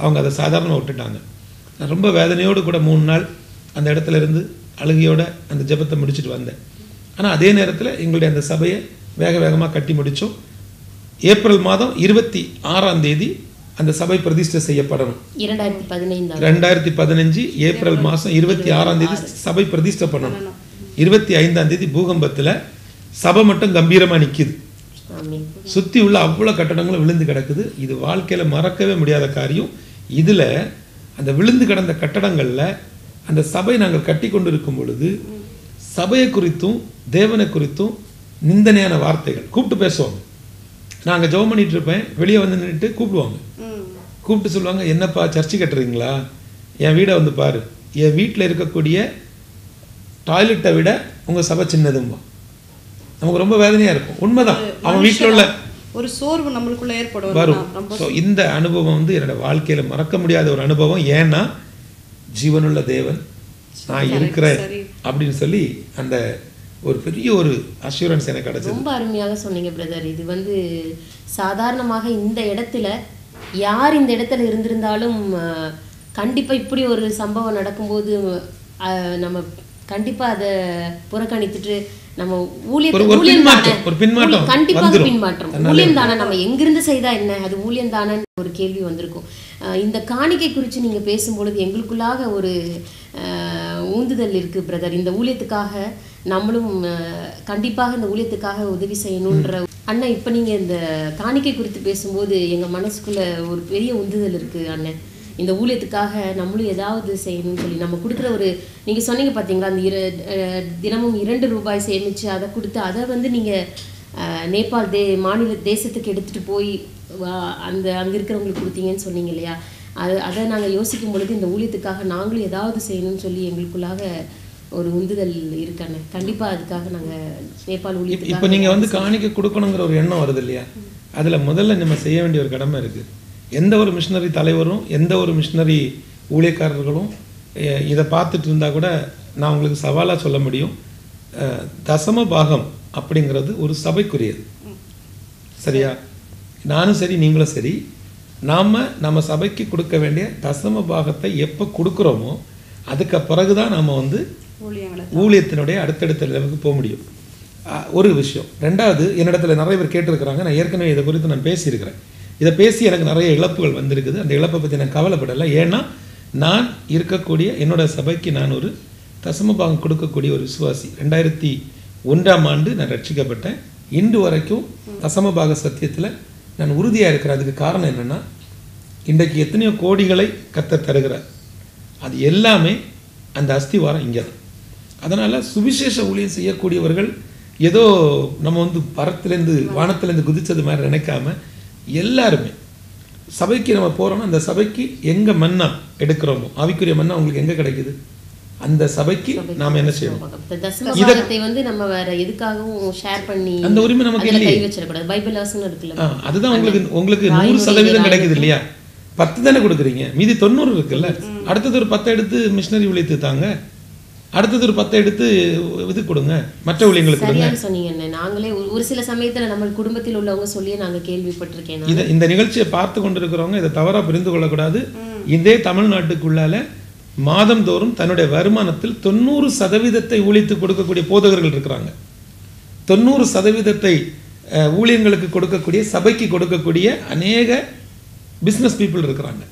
அவங்க அதை சாதாரணமாக விட்டுட்டாங்க. நான் ரொம்ப வேதனையோடு கூட 3 நாள் அந்த இடத்துல இருந்து அழுகையோட அந்த ஜெபத்தை முடிச்சுட்டு வந்தேன். ஆனால் அதே நேரத்தில் எங்களுடைய அந்த சபையை வேக வேகமாக கட்டி முடித்தோம். ஏப்ரல் மாதம் 26ஆம் தேதி அந்த சபை பிரதிஷ்டை செய்யப்படணும். 2015 ஏப்ரல் மாதம் 26ஆம் தேதி சபை பிரதிஷ்டை பண்ணணும். 25ஆம் தேதி பூகம்பத்தில் சபை மட்டும் கம்பீரமாக நிற்கிது. சுற்றி உள்ள அவ்வளோ கட்டடங்களும் விழுந்து கிடக்குது. இது வாழ்க்கையில் மறக்கவே முடியாத காரியம். இதில் அந்த விழுந்து கிடந்த கட்டடங்களில் அந்த சபை நாங்கள் கட்டி கொண்டு இருக்கும் பொழுது சபையை குறித்தும் தேவனை குறித்தும் நிந்தனையான வார்த்தைகள் கூப்பிட்டு பேசுவாங்க. நாங்கள் ஜெபம் பண்ணிட்டு இருப்பேன், வெளியே வந்து நின்றுட்டு கூப்பிடுவாங்க. கூப்பிட்டு சொல்லுவாங்க, என்னப்பா சர்ச்சு கட்டுறீங்களா, என் வீடை வந்து பாரு, என் வீட்டில் இருக்கக்கூடிய டாய்லெட்டை விட உங்கள் சபை சின்னதும்பா. நமக்கு ரொம்ப வேதனையாக இருக்கும். உண்மைதான், அவன் வீட்டில் உள்ள ஒரு சோர்வு நம்மளுக்குள்ள ஏற்படும் வரும். ஸோ இந்த அனுபவம் வந்து என்னோட வாழ்க்கையில் மறக்க முடியாத ஒரு அனுபவம். ஏன்னா ஜீவனுள்ள தேவன் நான் இருக்கிறேன் அப்படின்னு சொல்லி அந்த ஒரு பெரிய ஒரு அஷூரன்ஸ் எனக்கு கிடைச்சது. ரொம்ப அருமையாக சொன்னீங்க பிரதர். இது வந்து சாதாரணமாக இந்த இடத்துல யார் இந்த இடத்துல இருந்திருந்தாலும் கண்டிப்பாக இப்படி ஒரு சம்பவம் நடக்கும்போது நம்ம கண்டிப்பாக அதை புறக்கணித்துட்டு நம்ம கண்டிப்பாக பின்மாற்றம் ஊழியம் தானே, நம்ம எங்கிருந்து செய்தா என்ன, அது ஊழியம் தானே ஒரு கேள்வி வந்திருக்கும். இந்த காணிக்கை குறித்து நீங்கள் பேசும்பொழுது எங்களுக்குள்ளாக ஒரு ஊந்துதல் இருக்குது பிரதர். இந்த ஊழியத்துக்காக நம்மளும் கண்டிப்பாக இந்த ஊழியத்துக்காக உதவி செய்யணுன்ற அண்ணன். இப்போ நீங்கள் இந்த காணிக்கை குறித்து பேசும்போது எங்கள் மனசுக்குள்ள ஒரு பெரிய உந்துதல் இருக்குது அண்ணன். இந்த ஊழியத்துக்காக நம்மளும் ஏதாவது செய்யணும்னு சொல்லி நம்ம கொடுக்குற ஒரு, நீங்கள் சொன்னீங்க பார்த்தீங்களா, அந்த தினமும் 2 ரூபாய் சேமித்து அதை கொடுத்து அதை வந்து நீங்கள் நேபாள் மாநில தேசத்துக்கு எடுத்துகிட்டு போய் அந்த அங்கே இருக்கிறவங்களுக்கு கொடுத்தீங்கன்னு சொன்னீங்க இல்லையா. அதை நாங்கள் யோசிக்கும் பொழுது இந்த ஊழியத்துக்காக நாங்களும் ஏதாவது செய்யணும்னு சொல்லி எங்களுக்குள்ளாக ஒரு உந்துதல் இருக்கானே. கண்டிப்பாக அதுக்காக நாங்கள் நேபாள் ஊழியத்துக்கு இப்போ நீங்கள் வந்து காணிக்கை கொடுக்கணுங்கிற ஒரு எண்ணம் வருது இல்லையா, அதில் முதல்ல நம்ம செய்ய வேண்டிய ஒரு கடமை இருக்குது. எந்த ஒரு மிஷினரி தலைவரும் எந்த ஒரு மிஷினரி ஊழியக்காரர்களும் இதை பார்த்துட்டு இருந்தால் கூட நான் உங்களுக்கு சவாலாக சொல்ல முடியும், தசம பாகம் அப்படிங்கிறது ஒரு சபைக்குரியது. சரியா? நானும் சரி நீங்களும் சரி, நம்ம சபைக்கு கொடுக்க வேண்டிய தசம பாகத்தை எப்போ கொடுக்குறோமோ அதுக்கு பிறகு தான் நாம் வந்து ஊழியத்தினுடைய அடுத்தடுத்த லெவலுக்கு போக முடியும். ஒரு விஷயம். ரெண்டாவது, என்னிடத்துல நிறைய பேர் கேட்டிருக்கிறாங்க, நான் ஏற்கனவே இதை குறித்து நான் பேசியிருக்கிறேன். இதை பேசி எனக்கு நிறைய இழப்புகள் வந்திருக்குது. அந்த இழப்பை பற்றி நான் கவலைப்படலை. ஏன்னா நான் இருக்கக்கூடிய என்னோட சபைக்கு நான் ஒரு தசம பாகம் கொடுக்கக்கூடிய ஒரு விசுவாசி. 2001ஆம் ஆண்டு நான் ரட்சிக்கப்பட்டேன். இன்று வரைக்கும் தசம பாக சத்தியத்தில் நான் உறுதியாக இருக்கிறேன். அதுக்கு காரணம் என்னென்னா, இன்றைக்கு எத்தனையோ கோடிகளை கர்த்தர் தருகிறார். அது எல்லாமே அந்த அஸ்திவாரம் இங்கே தான். அதனால் சுவிசேஷ ஊழியம் செய்யக்கூடியவர்கள் ஏதோ நம்ம வந்து பரத்துலேருந்து வானத்துலேருந்து குதித்தது மாதிரி நினைக்காம எல்லாருமே சபைக்கு நம்ம போகிறோம்னா அந்த சபைக்கு எங்கே மன்னா எடுக்கிறோமோ, ஆவிக்குரிய மன்னா உங்களுக்கு எங்கே கிடைக்குது, அந்த சபைக்கு நாம் என்ன செய்யணும், இதை வந்து நம்ம வேற எதுக்காகவும் ஷேர் பண்ணி அந்த உரிமை நமக்கு இல்லை. பைபிள் வசனம் இருக்குல்ல, அதுதான் உங்களுக்கு 100% கிடைக்குது இல்லையா. 10 தானே கொடுக்குறீங்க, மீதி 90 இருக்குல்ல. அடுத்தது ஒரு 10 எடுத்து மிஷினரி ஊழியத்து தாங்க, அடுத்தது ஒரு 10 எடுத்து இது கொடுங்க, மற்ற ஊழியங்களுக்கு கொடுங்க. சொன்னீங்க. நாங்களே ஒரு சில சமயத்தில் நம்ம குடும்பத்தில் உள்ளவங்க சொல்லியே நாங்கள் கேள்விப்பட்டிருக்கேன். இந்த நிகழ்ச்சியை பார்த்து கொண்டிருக்கிறவங்க இதை தவறாக புரிந்து கொள்ளக்கூடாது. இதே தமிழ்நாட்டுக்குள்ளால மாதந்தோறும் தன்னுடைய வருமானத்தில் 90% ஊழியத்து கொடுக்கக்கூடிய போதகர்கள் இருக்கிறாங்க. 90% ஊழியங்களுக்கு கொடுக்கக்கூடிய, சபைக்கு கொடுக்கக்கூடிய அநேக பிஸ்னஸ் பீப்புள் இருக்கிறாங்க.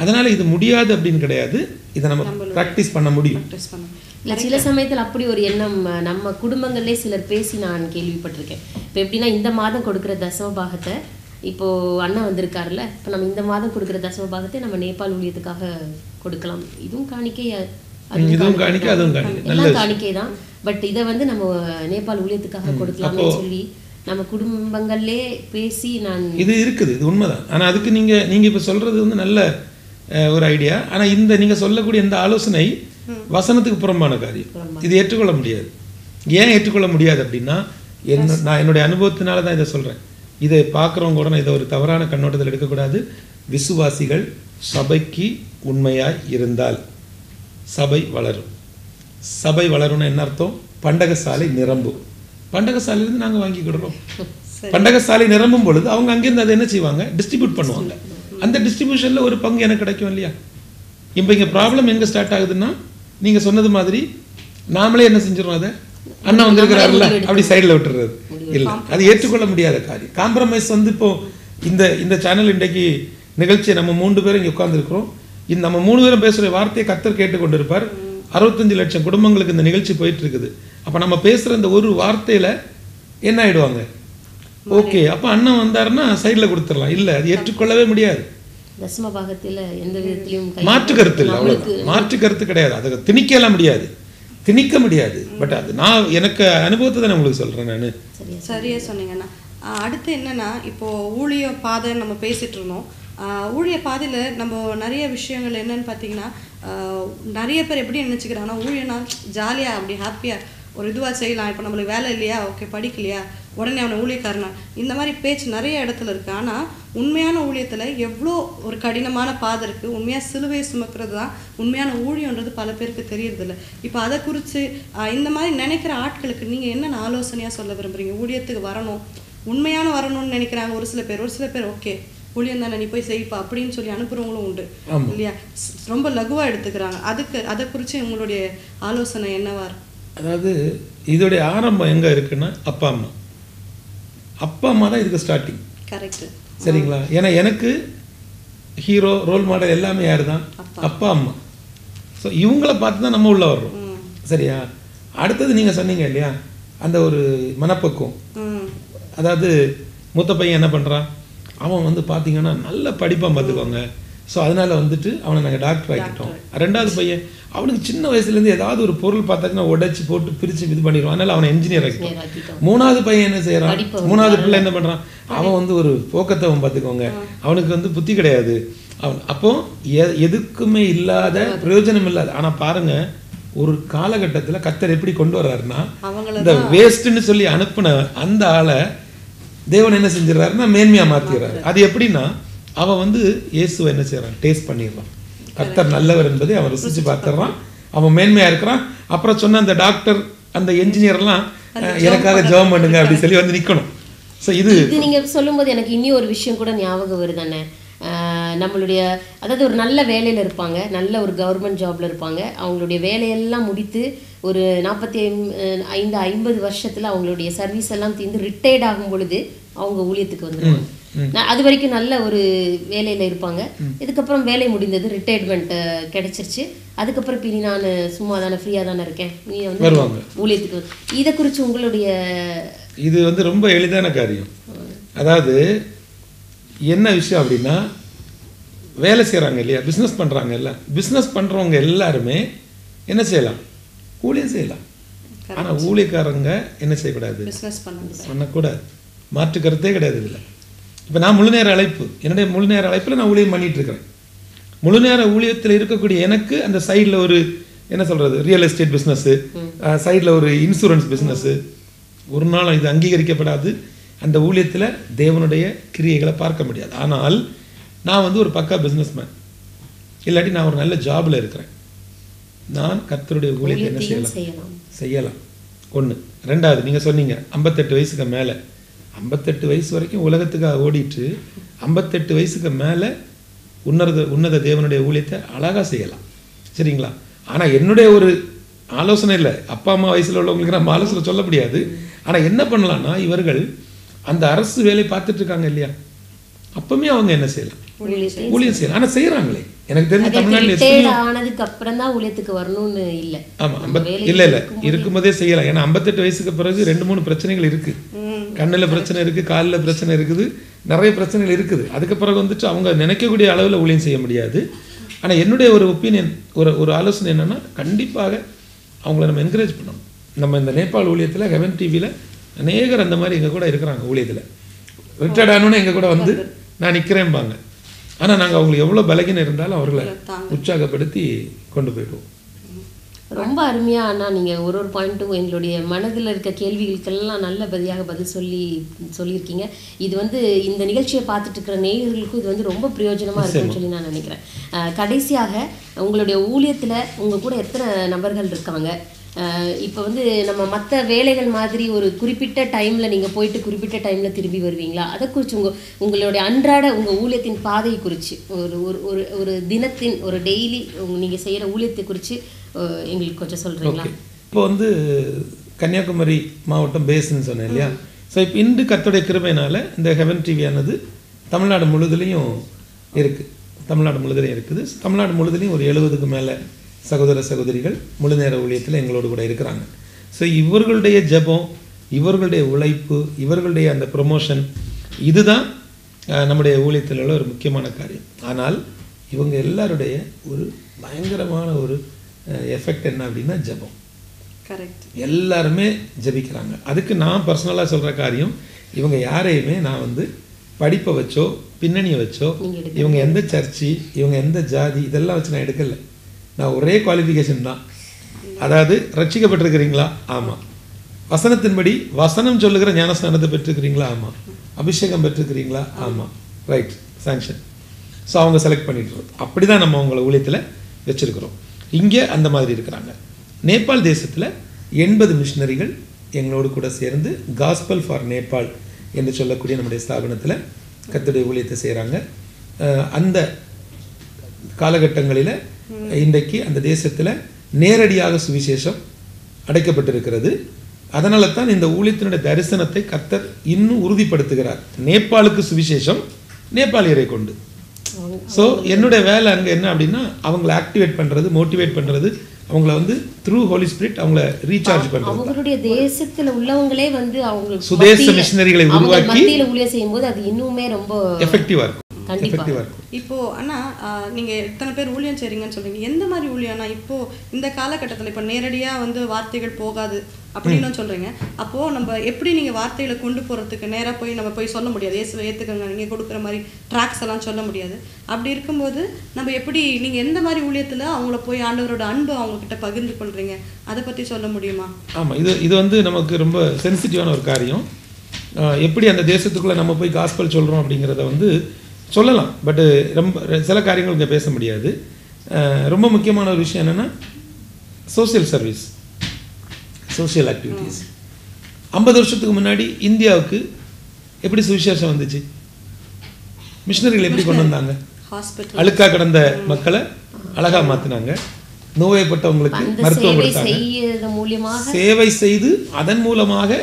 அதனால் இது முடியாது அப்படின்னு கிடையாது, இதை நம்ம ப்ராக்டிஸ் பண்ண முடியும். இல்லை, சில சமயத்தில் அப்படி ஒரு எண்ணம் நம்ம குடும்பங்களே சிலர் பேசி நான் கேள்விப்பட்டிருக்கேன். இப்போ எப்படின்னா, இந்த மாதம் கொடுக்குற தசம பாகத்தை, இப்போது அண்ணன் வந்திருக்காருல்ல, இப்போ நம்ம இந்த மாதம் கொடுக்குற தசம பாகத்தை நம்ம நேபாள் ஊழியத்துக்காக கொடுக்கலாம். இதுவும் காணிக்கை, இதுவும் காணிக்கை, அதுவும் காணிக்கை, எல்லாம் காணிக்கை தான். பட் இதை வந்து நம்ம நேபாள் ஊழியத்துக்காக கொடுக்கலாம்னு சொல்லி நம்ம குடும்பங்களே பேசி இது இருக்குது, இது உண்மைதான். ஆனால் அதுக்கு நீங்கள் இப்போ சொல்கிறது வந்து நல்ல ஒரு ஐடியா. ஆனால் நீங்கள் சொல்லக்கூடிய இந்த ஆலோசனை வசனத்துக்கு புறம்பான காரியம். இது ஏற்றுக்கொள்ள முடியாது. ஏன் ஏற்றுக்கொள்ள முடியாது அப்படின்னா, நான் என்னுடைய அனுபவத்தினால தான் இதை சொல்கிறேன். இதை பார்க்குறவங்க கூட இதை ஒரு தவறான கண்ணோட்டத்தில் எடுக்கக்கூடாது. விசுவாசிகள் சபைக்கு உண்மையாய் இருந்தால் சபை வளரும். சபை வளரும்னு என்ன அர்த்தம்? பண்டகசாலை நிரம்பும். பண்டகசாலையிலேருந்து நாங்கள் வாங்கிக்கிடுறோம். பண்டகசாலை நிரம்பும் பொழுது அவங்க அங்கேருந்து அதை என்ன செய்வாங்க, டிஸ்ட்ரிபியூட் பண்ணுவாங்க. அந்த டிஸ்ட்ரிபியூஷனில் ஒரு பங்கு எனக்கு கிடைக்கும் இல்லையா. இப்போ இங்கே ப்ராப்ளம் எங்கே ஸ்டார்ட் ஆகுதுன்னா, நீங்கள் சொன்னது மாதிரி நாமளே என்ன செஞ்சிடறோம், அதை அண்ணா வந்திருக்கிறாருல்ல அப்படி சைடில் விட்டுறது இல்லை, அது ஏற்றுக்கொள்ள முடியாத காரியம். காம்ப்ரமைஸ் வந்து இப்போ இந்த சேனல் இன்றைக்கு நிகழ்ச்சியை நம்ம 3 பேரும் இங்கே உட்காந்துருக்கிறோம். நம்ம 3 பேரும் பேசுகிற வார்த்தையை கர்த்தர் கேட்டுக்கொண்டு இருப்பார். 65 லட்சம் குடும்பங்களுக்கு இந்த நிகழ்ச்சி போயிட்டு இருக்குது. அப்போ நம்ம பேசுகிற இந்த ஒரு வார்த்தையில் என்ன ஆயிடுவாங்க, ஓகே அப்போ அண்ணன் வந்தாருன்னா சைடில் கொடுத்துடலாம். இல்லை, அது ஏற்றுக்கொள்ளவே முடியாது. தசம பாகத்தில் எந்த விதத்திலையும் மாற்று கருத்து இல்லை, அவ்வளோதான். மாற்று கருத்து கிடையாது. அதை திணிக்கலாம் முடியாது, திணிக்க முடியாது. பட் அது நான் எனக்கு அனுபவத்தை தான் உங்களுக்கு சொல்கிறேன். நான் சரியா சொன்னீங்கண்ணா. அடுத்து என்னன்னா, இப்போ ஊழிய பாதை நம்ம பேசிட்டு இருந்தோம். ஊழிய பாதையில் நம்ம நிறைய விஷயங்கள் என்னன்னு பார்த்தீங்கன்னா, நிறைய பேர் எப்படி நினச்சிக்கிறாங்கன்னா, ஊழியனா ஜாலியாக அப்படி ஹாப்பியாக ஒரு இதுவாக செய்யலாம். இப்போ நம்மளுக்கு வேலை இல்லையா, ஓகே படிக்கலையா, உடனே அவனை ஊழியக்காரனா, இந்த மாதிரி பேச்சு நிறைய இடத்துல இருக்குது. ஆனால் உண்மையான ஊழியத்தில் எவ்வளோ ஒரு கடினமான பாதை இருக்குது. உண்மையாக சிலுவையை சுமக்கிறது தான் உண்மையான ஊழியன்றது பல பேருக்கு தெரியறதில்ல. இப்போ அதை குறித்து இந்த மாதிரி நினைக்கிற ஆட்களுக்கு நீங்கள் என்னென்ன ஆலோசனையாக சொல்ல விரும்புகிறீங்க? ஊழியத்துக்கு வரணும், உண்மையான வரணும்னு நினைக்கிறாங்க ஒரு சில பேர் ஓகே ஊழியம் தானே நீ போய் செய்ப்பா அப்படின்னு சொல்லி அனுப்புகிறவங்களும் உண்டு இல்லையா? ரொம்ப லகுவாக எடுத்துக்கிறாங்க. அதை குறித்து உங்களுடைய ஆலோசனை என்னவா? அதாவது இதோடைய ஆரம்பம் எங்கே இருக்குன்னா, அப்பா அம்மா தான் இதுக்கு ஸ்டார்டிங். கரெக்ட், சரிங்களா? ஏன்னா எனக்கு ஹீரோ ரோல் மாடல் எல்லாமே யார் தான்? அப்பா அம்மா. ஸோ இவங்கள பார்த்து தான் நம்ம உள்ள வர்றோம். சரியா? அடுத்தது நீங்கள் சொன்னீங்க இல்லையா, அந்த ஒரு மனப்பக்குவம். அதாவது மூத்த பையன் என்ன பண்ணுறான், அவன் வந்து பார்த்தீங்கன்னா நல்ல படிப்பான் பார்த்துக்கோங்க. ஸோ அதனால் வந்துட்டு அவனை நாங்கள் டாக்டர் ஆக்கிட்டோம். 2வது பையன் அவனுக்கு சின்ன வயசுலேருந்து ஏதாவது ஒரு பொருள் பார்த்தாச்சுன்னா உடைச்சி போட்டு பிரித்து இது பண்ணிடுவான். அதனால் அவனை என்ஜினியர் ஆக்கிட்டோம். 3வது பையன் என்ன செய்கிறான், 3வது பிள்ளை என்ன பண்ணுறான், அவன் வந்து ஒரு போக்கத்தவன் பார்த்துக்கோங்க. அவனுக்கு வந்து புத்தி கிடையாது. அவன் அப்போ எதுக்குமே இல்லாத பிரயோஜனம் இல்லாத. ஆனால் பாருங்கள், ஒரு காலகட்டத்தில் கர்த்தர் எப்படி கொண்டு வர்றாருன்னா, இந்த வேஸ்ட்டுன்னு சொல்லி அனுப்பின அந்த ஆளை தேவன் என்ன செஞ்சிடறாருன்னா மேன்மையாக மாற்றிடுறாரு. அது எப்படின்னா, அவன் வந்து இயேசுவை என்ன செய்கிறான், டேஸ்ட் பண்ணிடுறான். கர்த்தர் நல்லவர் என்பதை அவன் ருசிச்சு பார்த்துடுறான். அவன் மேன்மையாக இருக்கிறான். அப்புறம் சொன்ன அந்த டாக்டர் அந்த என்ஜினியர்லாம் எனக்காக ஜெபம் பண்ணுங்க அப்படி சொல்லி வந்து நிற்கணும். ஸோ இது நீங்கள் சொல்லும்போது எனக்கு இன்னும் ஒரு விஷயம் கூட ஞாபகம் வருதானே. நம்மளுடைய அதாவது ஒரு நல்ல வேலையில் இருப்பாங்க, நல்ல ஒரு கவர்மெண்ட் ஜாப்ல இருப்பாங்க. அவங்களுடைய வேலையெல்லாம் முடித்து ஒரு 45-50 வருஷத்தில் அவங்களுடைய சர்வீஸ் எல்லாம் தீர்ந்து ரிட்டையர்ட் ஆகும் பொழுது அவங்க ஊழியத்துக்கு வந்துடுவாங்க. அது வரைக்கும் நல்ல ஒரு வேலையில் இருப்பாங்க. இதுக்கப்புறம் வேலை முடிந்தது, ரிட்டையர்மெண்ட் கிடைச்சிருச்சு. அதுக்கப்புறம் பின்னி நான் சும்மா தானே ஃப்ரீயாக தானே இருக்கேன், நீ வந்து ஊழியத்துக்கு. இதை குறித்து உங்களுடைய இது வந்து ரொம்ப எளிதான காரியம். அதாவது என்ன விஷயம் அப்படின்னா, வேலை செய்கிறாங்க இல்லையா, பிஸ்னஸ் பண்ணுறாங்க இல்லை, பிஸ்னஸ் பண்ணுறவங்க எல்லாருமே என்ன செய்யலாம், ஊழியம் செய்யலாம். ஆனால் ஊழியக்காரங்க என்ன செய்யக்கூடாது, பண்ணக்கூடாது. மாற்று கருத்தே கிடையாது இதில். இப்போ நான் முழுநேர அழைப்பு, என்னுடைய முழுநேர அழைப்பில் நான் ஊழியம் பண்ணிகிட்டு இருக்கிறேன். முழுநேர ஊழியத்தில் இருக்கக்கூடிய எனக்கு அந்த சைடில் ஒரு என்ன சொல்கிறது, ரியல் எஸ்டேட் பிஸ்னஸ்ஸு, சைடில் ஒரு இன்சூரன்ஸ் பிஸ்னஸ்ஸு, ஒரு நாள் இது அங்கீகரிக்கப்படாது. அந்த ஊழியத்தில் தேவனுடைய கிரியைகளை பார்க்க முடியாது. ஆனால் நான் வந்து ஒரு பக்கா பிஸ்னஸ்மேன், இல்லாட்டி நான் ஒரு நல்ல ஜாபில் இருக்கிறேன். நான் கர்த்தருடைய ஊழியத்தை என்ன செய்யலாம். 1. 2வது நீங்கள் சொன்னீங்க 58 வயசுக்கு மேலே. 58 வயசு வரைக்கும் உலகத்துக்காக ஓடிட்டு 58 வயசுக்கு மேலே உன்னத தேவனுடைய ஊழியத்தை அழகாக செய்யலாம். சரிங்களா? ஆனால் என்னுடைய ஒரு ஆலோசனை இல்லை, அப்பா அம்மா வயசில் உள்ளவங்களுக்கு நம்ம ஆலோசனை சொல்ல முடியாது. ஆனால் என்ன பண்ணலான்னா, இவர்கள் அந்த அரசு வேலை பார்த்துட்டு இருக்காங்க இல்லையா, அப்பவுமே அவங்க என்ன செய்யலாம், ஊழியம் செய்யலாம். ஆனால் செய்கிறாங்களே. எனக்கு தெரிஞ்ச தமிழ்நாட்டில் ஆனதுக்கு அப்புறம் தான் ஊழியத்துக்கு வரணும்னு இல்லை. ஆமாம், இல்லை இருக்கும்போதே செய்யலாம். ஏன்னா 58 வயசுக்கு பிறகு 2-3 பிரச்சனைகள் இருக்குது. கண்ணில் பிரச்சனை இருக்குது, காலில் பிரச்சனை இருக்குது, நிறைய பிரச்சனைகள் இருக்குது. அதுக்கு பிறகு வந்துட்டு அவங்க நினைக்கக்கூடிய அளவில் ஊழியம் செய்ய முடியாது. ஆனால் என்னுடைய ஒரு ஒப்பீனியன், ஒரு ஆலோசனை என்னென்னா, கண்டிப்பாக அவங்கள நம்ம என்கரேஜ் பண்ணணும். நம்ம இந்த நேபாள் ஊழியத்தில் ஹெவன் டிவியில் அநேகர் அந்த மாதிரி எங்கள் கூட இருக்கிறாங்க. ஊழியத்தில் ரிட்டையர்ட் ஆனோன்னு எங்கள் கூட வந்து நான் நிற்கிறேன்பாங்க. ஆனால் நாங்கள் அவங்களுக்கு எவ்வளோ பலகீனம் இருந்தாலும் அவர்களை உற்சாகப்படுத்தி கொண்டு போயிடுவோம். ரொம்ப அருமையாக அண்ணா நீங்கள் ஒரு பாயிண்ட்டும் எங்களுடைய மனதில் இருக்க கேள்விகளுக்கெல்லாம் நல்ல பதில் சொல்லியிருக்கீங்க. இது வந்து இந்த நிகழ்ச்சியை பார்த்துட்டு இருக்கிற நேயர்களுக்கும் இது வந்து ரொம்ப பிரயோஜனமாக இருக்குன்னு சொல்லி நான் நினைக்கிறேன். கடைசியாக உங்களுடைய ஊழியத்தில் உங்கள் கூட எத்தனை நபர்கள் இருக்காங்க, இப்போ வந்து நம்ம மற்ற வேலைகள் மாதிரி ஒரு குறிப்பிட்ட டைமில் நீங்கள் போயிட்டு குறிப்பிட்ட டைமில் திரும்பி வருவீங்களா? அதை குறித்து உங்களுடைய அன்றாட உங்கள் ஊழியத்தின் பாதையை குறித்து ஒரு ஒரு ஒரு ஒரு தினத்தின் ஒரு டெய்லி நீங்கள் செய்கிற ஊழியத்தை குறித்து எங்களுக்கு கொஞ்சம் சொல்கிறீங்களா? இப்போ வந்து கன்னியாகுமரி மாவட்டம் பேஸ்ன்னு சொன்னேன் இல்லையா? ஸோ இப்போ இன்று கர்த்தருடைய கிருபையினால் இந்த ஹெவன் டிவியானது தமிழ்நாடு முழுதுலையும் இருக்குது. தமிழ்நாடு முழுதுலையும் இருக்குது. தமிழ்நாடு முழுதுலையும் ஒரு 70க்கு மேலே சகோதர சகோதரிகள் முழு நேர ஊழியத்தில் எங்களோடு கூட இருக்கிறாங்க. ஸோ இவர்களுடைய ஜெபம், இவர்களுடைய உழைப்பு, இவர்களுடைய அந்த ப்ரொமோஷன், இதுதான் நம்முடைய ஊழியத்தில் உள்ள ஒரு முக்கியமான காரியம். ஆனால் இவங்க எல்லாருடைய ஒரு பயங்கரமான ஒரு எஃபெக்ட் என்ன அப்படின்னா ஜெபம். கரெக்ட். எல்லாருமே ஜெபிக்கிறாங்க. அதுக்கு நான் பர்சனலாக சொல்கிற காரியம், இவங்க யாரையுமே நான் வந்து படிப்பை வச்சோ பின்னணியை வச்சோ இவங்க எந்த சர்ச்சு இவங்க எந்த ஜாதி இதெல்லாம் வச்சு நான் எடுக்கலை. நான் ஒரே குவாலிஃபிகேஷன் தான். அதாவது ரட்சிக்கப்பட்டிருக்கிறீங்களா? ஆமாம். வசனத்தின்படி வசனம் சொல்லுகிற ஞானஸ்நானத்தை பெற்றுக்கிறீங்களா? ஆமாம். அபிஷேகம் பெற்றுக்கிறீங்களா? ஆமாம். Right, sanction. ஸோ அவங்க செலக்ட் பண்ணிட்டு அப்படி தான் நம்ம அவங்கள ஊழியத்தில் வச்சுருக்கிறோம். இங்கே அந்த மாதிரி இருக்கிறாங்க. நேபாள் தேசத்தில் 80 மிஷினரிகள் எங்களோடு கூட சேர்ந்து காஸ்பல் ஃபார் நேபாள் என்று சொல்லக்கூடிய நம்முடைய ஸ்தாபனத்தில் கர்த்தருடைய ஊழியத்தை செய்கிறாங்க. அந்த காலகட்டங்களில் இன்றைக்கு அந்த தேசத்தில் நேரடியாக சுவிசேஷம் அடைக்கப்பட்டிருக்கிறது. அதனால தான் இந்த ஊழியத்தினுடைய தரிசனத்தை கர்த்தர் இன்னும் உறுதிப்படுத்துகிறார். நேபாளுக்கு சுவிசேஷம் நேபாளியரை கொண்டு. ஸோ என்னுடைய வேலை அங்கே என்ன அப்படின்னா அவங்கள ஆக்டிவேட் பண்ணுறது, மோட்டிவேட் பண்ணுறது, அவங்கள வந்து த்ரூ ஹோலி ஸ்பிரிட் அவங்கள ரீசார்ஜ் பண்ணுறது. அவங்களுடைய தேசத்தில் உள்ளவங்களே வந்து அவங்க சுதேச மிஷனரிகளை உருவாக்கி மத்தியில் ஊழியம் செய்யும்போது அது இன்னுமே ரொம்ப எஃபெக்டிவாக இருக்கும். இப்போ அண்ணா நீங்க எத்தனை பேர் ஊழியம் செய்றீங்கன்னு சொல்றீங்க. எந்த மாதிரி ஊழியம்னா இப்போ இந்த காலகட்டத்தில் இப்போ நேரடியா வந்து வார்த்தைகள் போகாது அப்படின்னு சொல்றீங்க. அப்போ நம்ம எப்படி நீங்க வார்த்தைகளை கொண்டு போறதுக்கு நேரா போய் நம்ம போய் சொல்ல முடியாது. இயேசுவை ஏத்துக்கங்க நீங்க கொடுக்குற மாதிரி ட்ராக்ஸ் எல்லாம் சொல்ல முடியாது. அப்படி இருக்கும்போது நம்ம எப்படி நீங்க எந்த மாதிரி ஊழியத்துல அவங்கள போய் ஆண்டவரோட அன்பு அவங்க கிட்ட பகிர்ந்து கொள்றீங்க, அதை பத்தி சொல்ல முடியுமா? ஆமாம், இது வந்து நமக்கு ரொம்ப சென்சிட்டிவான ஒரு காரியம். எப்படி அந்த தேசத்துக்குள்ளே நம்ம போய் காஸ்பல் சொல்கிறோம் அப்படிங்கிறத வந்து சொல்லலாம். பட்டு ரொம்ப சில காரியங்கள் இங்கே பேச முடியாது. ரொம்ப முக்கியமான ஒரு விஷயம் என்னென்னா சோசியல் சர்வீஸ், சோசியல் ஆக்டிவிட்டீஸ். 50 வருஷத்துக்கு முன்னாடி இந்தியாவுக்கு எப்படி சுவிசேஷம் வந்துச்சு? மிஷினரிகள் எப்படி கொண்டு வந்தாங்க? அழுக்கா கிடந்த மக்களை அழகா மாற்றினாங்க. நோயப்பட்டவங்களுக்கு மருத்துவம் கொடுத்தாங்க. சேவை செய்து அதன் மூலமாக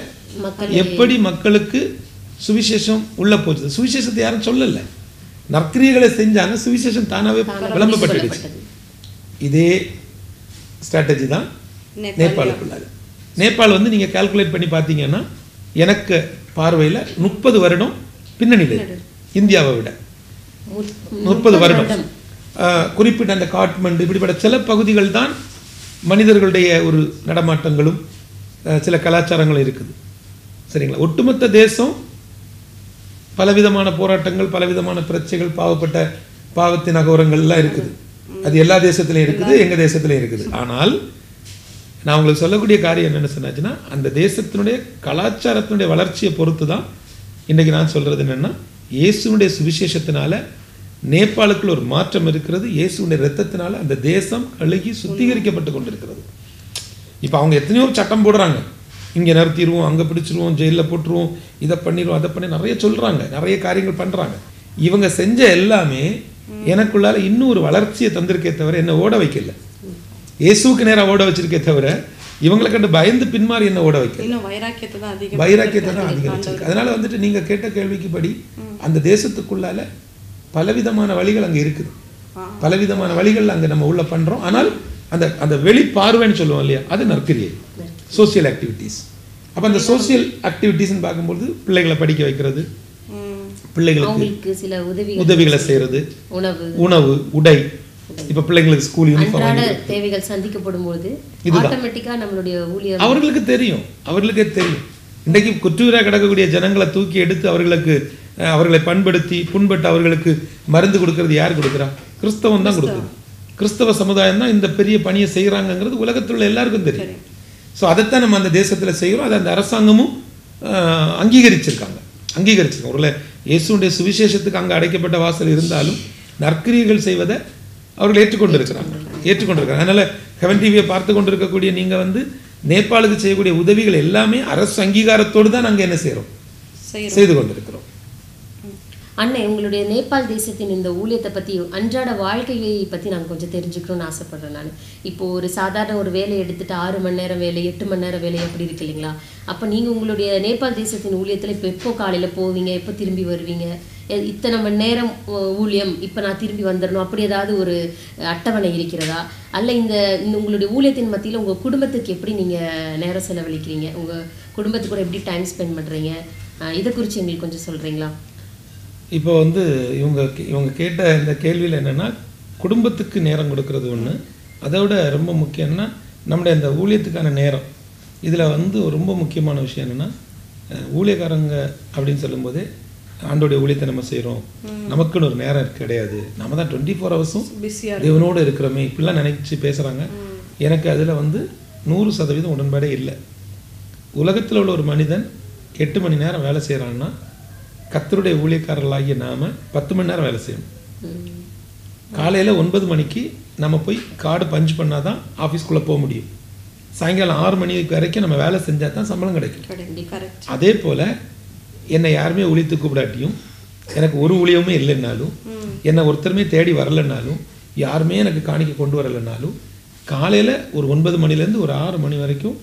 எப்படி மக்களுக்கு சுவிசேஷம் உள்ள போச்சு. சுவிசேஷத்தை யாரும் சொல்லலை, நற்கிரியைகளை செஞ்சாங்க, சுவிசேஷம் தானாகவே விளம்பப்பட்டுடுச்சு. இதே ஸ்ட்ராட்டஜி தான் நேபாளுக்குள்ளாது. நேபாள் வந்து நீங்கள் கால்குலேட் பண்ணி பார்த்தீங்கன்னா எனக்கு பார்வையில் 30 வருடம் பின்னணியில் இந்தியாவை விட 30 வருடம். குறிப்பிட்ட அந்த காட்மண்டு இப்படிப்பட்ட சில பகுதிகள் தான் மனிதர்களுடைய ஒரு நடமாட்டங்களும் சில கலாச்சாரங்களும் இருக்குது. சரிங்களா? ஒட்டுமொத்த தேசம் பலவிதமான போராட்டங்கள், பலவிதமான பிரச்சனைகள், பாவப்பட்ட பாவத்தின் அகோரங்கள்லாம் இருக்குது. அது எல்லா தேசத்துலையும் இருக்குது, எங்கள் தேசத்துலையும் இருக்குது. ஆனால் நான் உங்களுக்கு சொல்லக்கூடிய காரியம் என்னென்னு சொன்னாச்சுன்னா அந்த தேசத்தினுடைய கலாச்சாரத்தினுடைய வளர்ச்சியை பொறுத்து தான் இன்றைக்கி நான் சொல்கிறது என்னென்னா இயேசுனுடைய சுவிசேஷத்தினால நேபாளுக்குள்ள ஒரு மாற்றம் இருக்கிறது. இயேசுனுடைய இரத்தத்தினால அந்த தேசம் கழுகி சுத்திகரிக்கப்பட்டு கொண்டிருக்கிறது. இப்போ அவங்க எத்தனையோ சட்டம் போடுறாங்க, இங்கே நிறுத்திடுவோம், அங்கே பிடிச்சிருவோம், ஜெயிலில் போட்டுருவோம், இதை பண்ணிடுவோம், அதை பண்ணி நிறைய சொல்கிறாங்க, நிறைய காரியங்கள் பண்ணுறாங்க. இவங்க செஞ்ச எல்லாமே எனக்குள்ளார இன்னும் ஒரு வளர்ச்சியை தந்திருக்கே தவிர என்ன ஓட வைக்கல. இயேசுக்கு நேராக ஓட வச்சிருக்கே தவிர இவங்களை கண்டு பயந்து பின்மாறி என்ன ஓட வைக்கல. வைராக்கியத்தை தான் அதிகரிச்சிருக்கு. அதனால வந்துட்டு நீங்கள் கேட்ட கேள்விக்குப்படி அந்த தேசத்துக்குள்ளால பலவிதமான வழிகள் அங்கே இருக்குது. பலவிதமான வழிகள் அங்கே நம்ம உள்ள பண்ணுறோம். ஆனால் அந்த அந்த வெளிப்பார்வைன்னு சொல்லுவோம் இல்லையா, அது நற்கிரியை, சோசியல் ஆக்டிவிட்டீஸ். அப்போ அந்த சோசியல் ஆக்டிவிட்டீஸ்ன்னு பார்க்கும்போது பிள்ளைகளை படிக்க வைக்கிறது, பிள்ளைகளுக்கு சில உதவிகளை செய்கிறது, உணவு, உடை. இப்போ பிள்ளைங்களுக்கு ஸ்கூல் யூனிஃபார்ம் தேவைகள் சந்திக்கப்படும் போது ஆட்டோமேட்டிக்காக நம்மளுடைய ஊழியர் அவர்களுக்கே தெரியும். இன்றைக்கு குற்றூராக கிடக்கக்கூடிய ஜனங்களை தூக்கி எடுத்து அவர்களை பண்படுத்தி புண்பட்டு அவர்களுக்கு மருந்து கொடுக்கறது யார் கொடுக்குறா? கிறிஸ்தவம் தான் கொடுக்குது. கிறிஸ்தவ சமுதாயம் தான் இந்த பெரிய பணியை செய்கிறாங்கிறது உலகத்தில் உள்ள எல்லாருக்கும் தெரியும். ஸோ அதைத்தான் நம்ம அந்த தேசத்தில் செய்கிறோம். அதை அந்த அரசாங்கமும் அங்கீகரிச்சிருக்காங்க. ஒரு இயேசுடைய சுவிசேஷத்துக்கு அங்கே அடைக்கப்பட்ட வாசல் இருந்தாலும் நற்கிரியைகள் செய்வதை அவர்கள் ஏற்றுக்கொண்டு இருக்கிறாங்க. ஏற்றுக்கொண்டிருக்காங்க. அதனால் ஹெவன் டிவியை பார்த்து கொண்டிருக்கக்கூடிய நீங்கள் வந்து நேபாளுக்கு செய்யக்கூடிய உதவிகள் எல்லாமே அரசு அங்கீகாரத்தோடு தான் நாங்கள் என்ன செய்கிறோம், செய்து கொண்டிருக்கிறோம். அண்ணே, உங்களுடைய நேபாள் தேசத்தின் இந்த ஊழியத்தை பற்றி, அன்றாட வாழ்க்கையை பற்றி நான் கொஞ்சம் தெரிஞ்சுக்கணும்னு ஆசைப்பட்றேன். நான் இப்போது ஒரு சாதாரண ஒரு வேலையை எடுத்துகிட்டு 6 மணி நேரம் வேலை, 8 மணி நேரம் வேலை அப்படி இருக்கு இல்லைங்களா? அப்போ நீங்கள் உங்களுடைய நேபாள் தேசத்தின் ஊழியத்தில் இப்போ எப்போ காலையில் போவீங்க, எப்போ திரும்பி வருவீங்க, இத்தனை மணி நேரம் ஊழியம், இப்போ நான் திரும்பி வந்துடணும், அப்படி ஏதாவது ஒரு அட்டவணை இருக்கிறதா? அல்ல இந்த உங்களுடைய ஊழியத்தின் மத்தியில் உங்கள் குடும்பத்துக்கு எப்படி நீங்கள் நேரம் செலவழிக்கிறீங்க, உங்கள் குடும்பத்துக்கு கூட எப்படி டைம் ஸ்பெண்ட் பண்ணுறீங்க, இதை குறித்து எங்களுக்கு கொஞ்சம் சொல்கிறீங்களா? இப்போ வந்து இவங்க கேட்ட இந்த கேள்வியில் என்னென்னா, குடும்பத்துக்கு நேரம் கொடுக்கறது ஒன்று, அதை விட ரொம்ப முக்கியம்னா நம்முடைய அந்த ஊழியத்துக்கான நேரம். இதில் வந்து ரொம்ப முக்கியமான விஷயம் என்னென்னா, ஊழியக்காரங்க அப்படின்னு சொல்லும்போதே ஆண்டோடைய ஊழியத்தை நம்ம செய்கிறோம், நமக்குன்னு ஒரு நேரம் கிடையாது, நம்ம தான் 24 ஹவர்ஸும் தேவனோடு இருக்கிறோமே இப்படிலாம் நினைச்சு பேசுகிறாங்க. எனக்கு அதில் வந்து 100% உடன்பாடே இல்லை. உலகத்தில் உள்ள ஒரு மனிதன் 8 மணி நேரம் வேலை செய்கிறான்னா, கர்த்தருடைய ஊழியக்காரர்களாகிய நாம் 10 மணி நேரம் வேலை செய்யணும். காலையில் 9 மணிக்கு நம்ம போய் கார்டு பஞ்ச் பண்ணால் தான் ஆஃபீஸ்க்குள்ளே போக முடியும். சாயங்காலம் 6 மணி வரைக்கும் நம்ம வேலை செஞ்சால் தான் சம்பளம் கிடைக்கும். அதே போல் என்னை யாருமே ஊழியத்து கூப்பிடாட்டியும், எனக்கு ஒரு ஊழியமே இல்லைன்னாலும், என்னை ஒருத்தருமே தேடி வரலைன்னாலும், யாருமே எனக்கு காணிக்க கொண்டு வரலைன்னாலும், காலையில் ஒரு 9 மணிலேருந்து ஒரு 6 மணி வரைக்கும்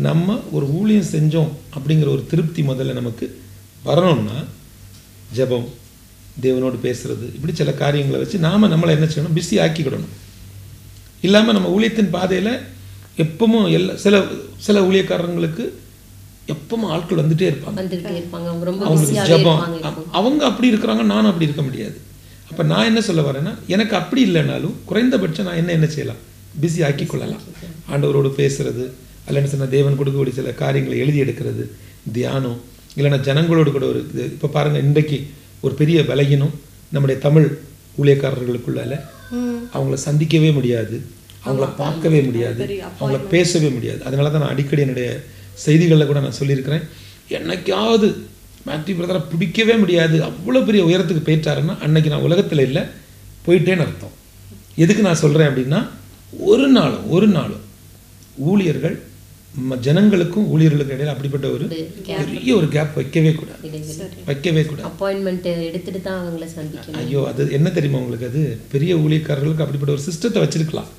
நம்ம ஒரு ஊழியம் செஞ்சோம் அப்படிங்கிற ஒரு திருப்தி முதல்ல நமக்கு வரணும்னா, ஜெபம், தேவனோடு பேசுகிறது, இப்படி சில காரியங்களை வச்சு நாம் நம்மளை என்ன செய்யணும், பிஸி ஆக்கிக்கிடணும். இல்லாமல் நம்ம ஊழியத்தின் பாதையில் எப்பவும் சில ஊழியக்காரங்களுக்கு எப்பவும் ஆட்கள் வந்துட்டே இருப்பாங்க, அவங்களுக்கு ஜெபம், அவங்க அப்படி இருக்கிறாங்க, நானும் அப்படி இருக்க முடியாது. அப்போ நான் என்ன சொல்ல வரேன்னா, எனக்கு அப்படி இல்லைனாலும் குறைந்தபட்சம் நான் என்ன செய்யலாம், பிஸி ஆக்கி கொள்ளலாம். ஆண்டவரோடு பேசுறது, அல்லன்னு சொன்னால் தேவன் கொடுக்கக்கூடிய சில காரியங்களை எழுதி எடுக்கிறது, தியானம், இல்லைன்னா ஜனங்களோடு கூட ஒரு இது. இப்போ பாருங்கள், இன்றைக்கு ஒரு பெரிய பலகீனம் நம்முடைய தமிழ் ஊழியக்காரர்களுக்குள்ளால, அவங்கள சந்திக்கவே முடியாது, அவங்கள பார்க்கவே முடியாது, அவங்கள பேசவே முடியாது. அதனால தான் நான் அடிக்கடி என்னுடைய செய்திகளில் கூட நான் சொல்லியிருக்கிறேன், என்னைக்காவது மேத்யூ பிரதரை பிடிக்கவே முடியாது, அவ்வளோ பெரிய உயரத்துக்கு போயிட்டாருன்னா அன்னைக்கு நான் உலகத்தில் இல்லை, போயிட்டேன்னு அர்த்தம். எதுக்கு நான் சொல்கிறேன் அப்படின்னா, ஒரு நாளும் ஊழியர்கள் ஜனங்களுக்கும் ஊழியர்களுக்கும் இடையில அப்படிப்பட்ட ஒரு பெரிய ஒரு கேப் வைக்கவே கூடாது. அப்பாயின்மெண்ட் எடுத்துட்டு தான் அவங்கள சந்திக்கணும். ஐயோ, அது என்ன தெரியுமா உங்களுக்கு, அது பெரிய ஊழியக்காரர்களுக்கு அப்படிப்பட்ட ஒரு சிஸ்டத்தை வச்சிருக்கலாம்.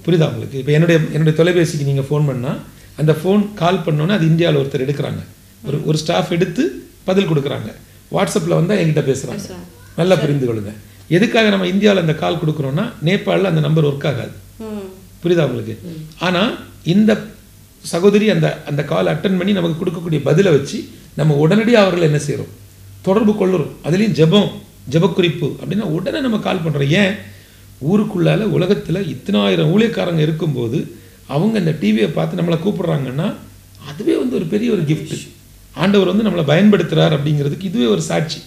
புரியுதா உங்களுக்கு? இப்போ என்னுடைய தொலைபேசிக்கு நீங்கள் ஃபோன் பண்ணால், அந்த ஃபோன் கால் பண்ணோன்னே அது இந்தியாவில் ஒருத்தர் எடுக்கிறாங்க, ஒரு ஸ்டாஃப் எடுத்து பதில் கொடுக்குறாங்க. வாட்ஸ்அப்பில் வந்தால் என்கிட்ட பேசுகிறாங்க. நல்லா புரிந்து கொள்ளுங்க. எதுக்காக நம்ம இந்தியாவில் அந்த கால் கொடுக்குறோன்னா, நேபாளில் அந்த நம்பர் ஒர்க் ஆகாது. புரியுதா உங்களுக்கு? ஆனால் இந்த சகோதரி அந்த கால் அட்டன் பண்ணி நமக்கு கொடுக்கக்கூடிய பதிலை வச்சு நம்ம உடனடியாக அவர்கள் என்ன செய்கிறோம், தொடர்பு கொள்ளுறோம். அதுலேயும் ஜெபக்குறிப்பு அப்படின்னா உடனே நம்ம கால் பண்ணுறோம். ஏன்? ஊருக்குள்ளால உலகத்தில் 1000 ஊழியக்காரங்க இருக்கும்போது அவங்க இந்த டிவியை பார்த்து நம்மளை கூப்பிடுறாங்கன்னா, அதுவே வந்து ஒரு பெரிய ஒரு கிஃப்ட். ஆண்டவர் வந்து நம்மளை பயன்படுத்துகிறார் அப்படிங்கிறதுக்கு இதுவே ஒரு சாட்சி.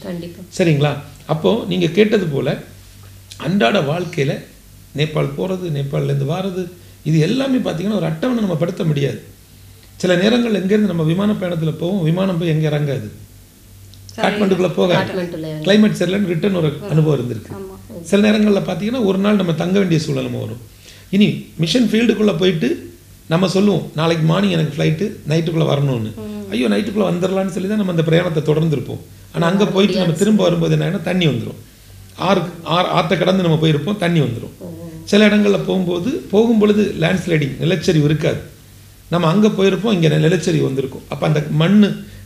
சரிங்களா? அப்போது நீங்கள் கேட்டது போல் அன்றாட வாழ்க்கையில் நேபாள் போகிறது, நேபாளிலேருந்து வாரது, இது எல்லாமே பார்த்தீங்கன்னா ஒரு அட்டவணை நம்ம படுத்த முடியாது. சில நேரங்கள் எங்கேருந்து நம்ம விமான பயணத்தில் போவோம், விமானம் போய் எங்கே இறங்காது, காட்மண்டுக்குள்ளே போகாது, கிளைமேட் சரியில்லைன்னு ரிட்டர்ன் ஒரு அனுபவம் இருந்திருக்கு. சில நேரங்களில் பார்த்தீங்கன்னா ஒரு நாள் நம்ம தங்க வேண்டிய சூழ்நிலை வரும். இனி மிஷன் ஃபீல்டுக்குள்ளே போயிட்டு நம்ம சொல்லுவோம், நாளைக்கு மார்னிங் எனக்கு ஃப்ளைட்டு, நைட்டுக்குள்ளே வரணும்னு. ஐயோ, நைட்டுக்குள்ளே வந்துடலான்னு சொல்லி தான் நம்ம அந்த பிரயாணத்தை தொடர்ந்துருப்போம். ஆனால் அங்கே போயிட்டு நம்ம திரும்ப வரும்போது என்ன, தண்ணி வந்துடும். ஆற்றை கடந்து நம்ம போயிருப்போம், தண்ணி வந்துடும். சில இடங்களில் போகும் பொழுது லேண்ட்ஸ்லைடிங், நிலச்சரிவு இருக்காது. நம்ம அங்கே போயிருப்போம், இங்கே நிலச்சரிவு வந்திருக்கும். அப்போ அந்த மண்,